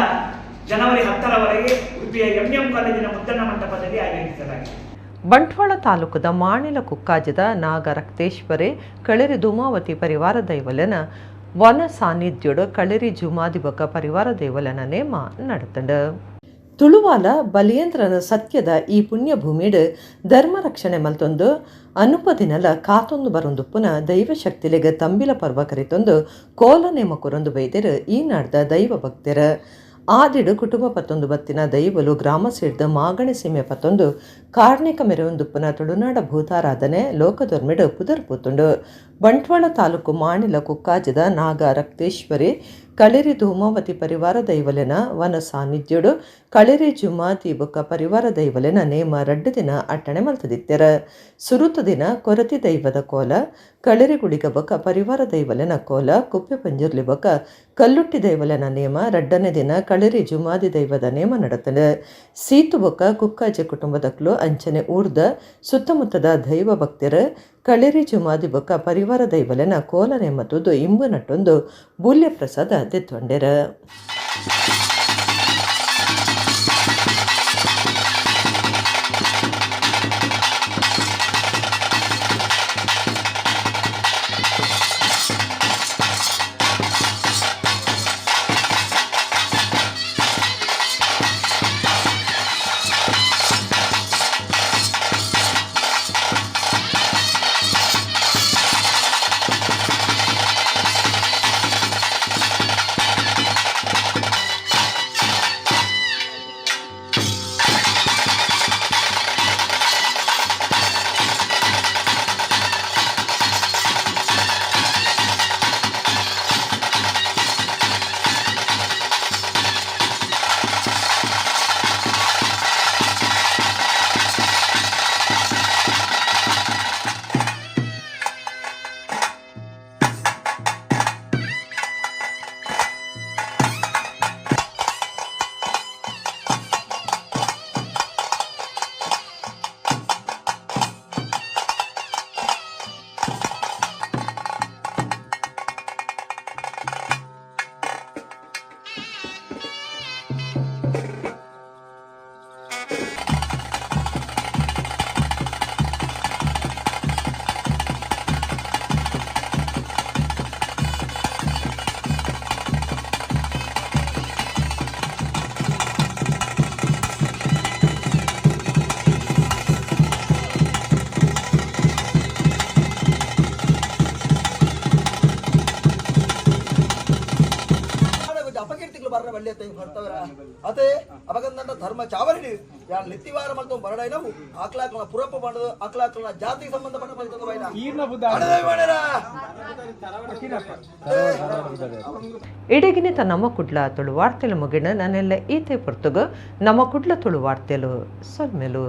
ಜನವರಿ 10ರವರೆಗೆ ಉಡುಪಿಯ ಎಂಎಂ ಕಾಲೇಜಿನ ಮುದ್ದಣ್ಣ ಮಂಟಪದಲ್ಲಿ ಆಯೋಜಿಸಲಾಗಿದೆ. ಬಂಟ್ವಾಳ ತಾಲೂಕದ ಮಾಣಿಲ ಕುಕ್ಕಾಜದ ನಾಗ ರಕ್ತೇಶ್ವರಿ ಕಳಿರಿ ಧೂಮಾವತಿ ಪರಿವಾರ ದೈವಲನ ವನ ಸಾನ್ನಿಧ್ಯೋಡು ಕಳಿರಿ ಜುಮಾದಿ ಬೊಕ್ಕ ಪರಿವಾರ ದೈವಲನ ನೇಮ ನಡತಂಡ. ತುಳುವಾಲ ಬಲಿಯೇಂದ್ರನ ಸತ್ಯದ ಈ ಪುಣ್ಯ ಭೂಮಿಡ್ ಧರ್ಮ ರಕ್ಷಣೆ ಮಲ್ತೊಂದು ಅನುಪದಿನಲ ಕಾತೊಂದು ಬರೊಂದುಪ್ಪುನ ದೈವ ಶಕ್ತಿಲೆಗೆ ತಂಬಿಲ ಪರ್ವ ಕರಿತೊಂದು ಕೋಲ ನೇಮ ಕೊರೊಂದು ಬೈದೆರು ಈ ನಾಡ್ದ ದೈವ ಭಕ್ತರ. ಆದಿಡು ಕುಟುಂಬ ಪತ್ತೊಂದು ಬತ್ತಿನ ದೈವಲು ಗ್ರಾಮ ಸೇಡ್ದ ಮಾಗಣಿ ಸೀಮೆ ಪತ್ತೊಂದು ಕಾರ್ಣಿಕ ಮೆರೆಯೊಂದುಪ್ಪುನ ತುಳುನಾಡ ಭೂತಾರಾಧನೆ ಲೋಕದೊರ್ಮೆಡು ಪುದರ್ ಪೂತುಂಡು. ಬಂಟ್ವಾಳ ತಾಲೂಕು ಮಾಣಿಲ ಕುಕ್ಕಾಜದ ನಾಗ ರಕ್ತೇಶ್ವರಿ ಕಳಿರಿ ಧೂಮಾವತಿ ಪರಿವಾರ ದೈವಲೆನ ವನ ಸಾನ್ನಿಧ್ಯೋಡು ಕಳಿರಿ ಜುಮಾತಿ ಬೊಕ್ಕ ಪರಿವಾರ ದೈವಲೆನ ನೇಮ 2 ದಿನ ಅಟ್ಟಣೆ ಮಲ್ತದಿತ್ತೆರ. ಸುರುತ ದಿನ ಕೊರತಿ ದೈವದ ಕೋಲ ಕಳಿರಿ ಗುಡಿಗ ಬೊಕ್ಕ ಪರಿವಾರ ದೈವಲೆನ ಕೋಲ ಕುಪ್ಪೆ ಪಂಜುರ್ಲಿ ಬೊಕ್ಕ ಕಲ್ಲುಟ್ಟಿ ದೈವಲೆನ ನೇಮ 2ನೇ ದಿನ ಕಳಿರಿ ಜುಮಾದಿ ದೈವದ ನೇಮ ನಡತದೆ. ಸೀತು ಬೊಕ್ಕ ಕುಕ್ಕಾಜೆ ಕುಟುಂಬದಕ್ಲು ಅಂಚನೆ ಊರ್ದ ಸುತ್ತಮುತ್ತದ ದೈವ ಭಕ್ತರು ಕಳಿರಿ ಜುಮಾದಿ ಬೊಕ್ಕ ಪರಿವಾರ ದೈವಲೆನ ಕೋಲ ನೇಮ ತುದು ಇಂಬು ನಟ್ಟೊಂದು ಬೂಲ್ಯ ಪ್ರಸಾದ ತೆತ್ತೊಂಡೆರ. ಬರ್ರ ಒಳ್ಳೆ ತೆಂಗ್ ಬರ್ತವರ ಅದೇ ಅಪಗಂದ ಧರ್ಮ ಚಾವರಿ ಯಾರು ಲಿತ್ತಿವಾರ ಮಾಡ್ತು ಬರಡೈನವು ಆಕ್ಲಾಕ್ನ ಪುರಪ್ಪ ಮಾಡೋದು ಆಕ್ಲಾಕ್ನ ಜಾತಿಗೆ ಸಂಬಂಧಪಟ್ಟ ಬಂತದ ಬೈನ ಇಡಗಿನ ನಮ್ಮ ಕುಡ್ಲ ತುಳು ವಾರ್ತೆಲು ಮುಗಿನ ನನ್ನೆಲ್ಲ ಈತೆ ಪುರ್ತುಗ ನಮ್ಮ ಕುಡ್ಲ ತುಳು ವಾರ್ತೆಲು ಸೊಲ್ಮೆಲು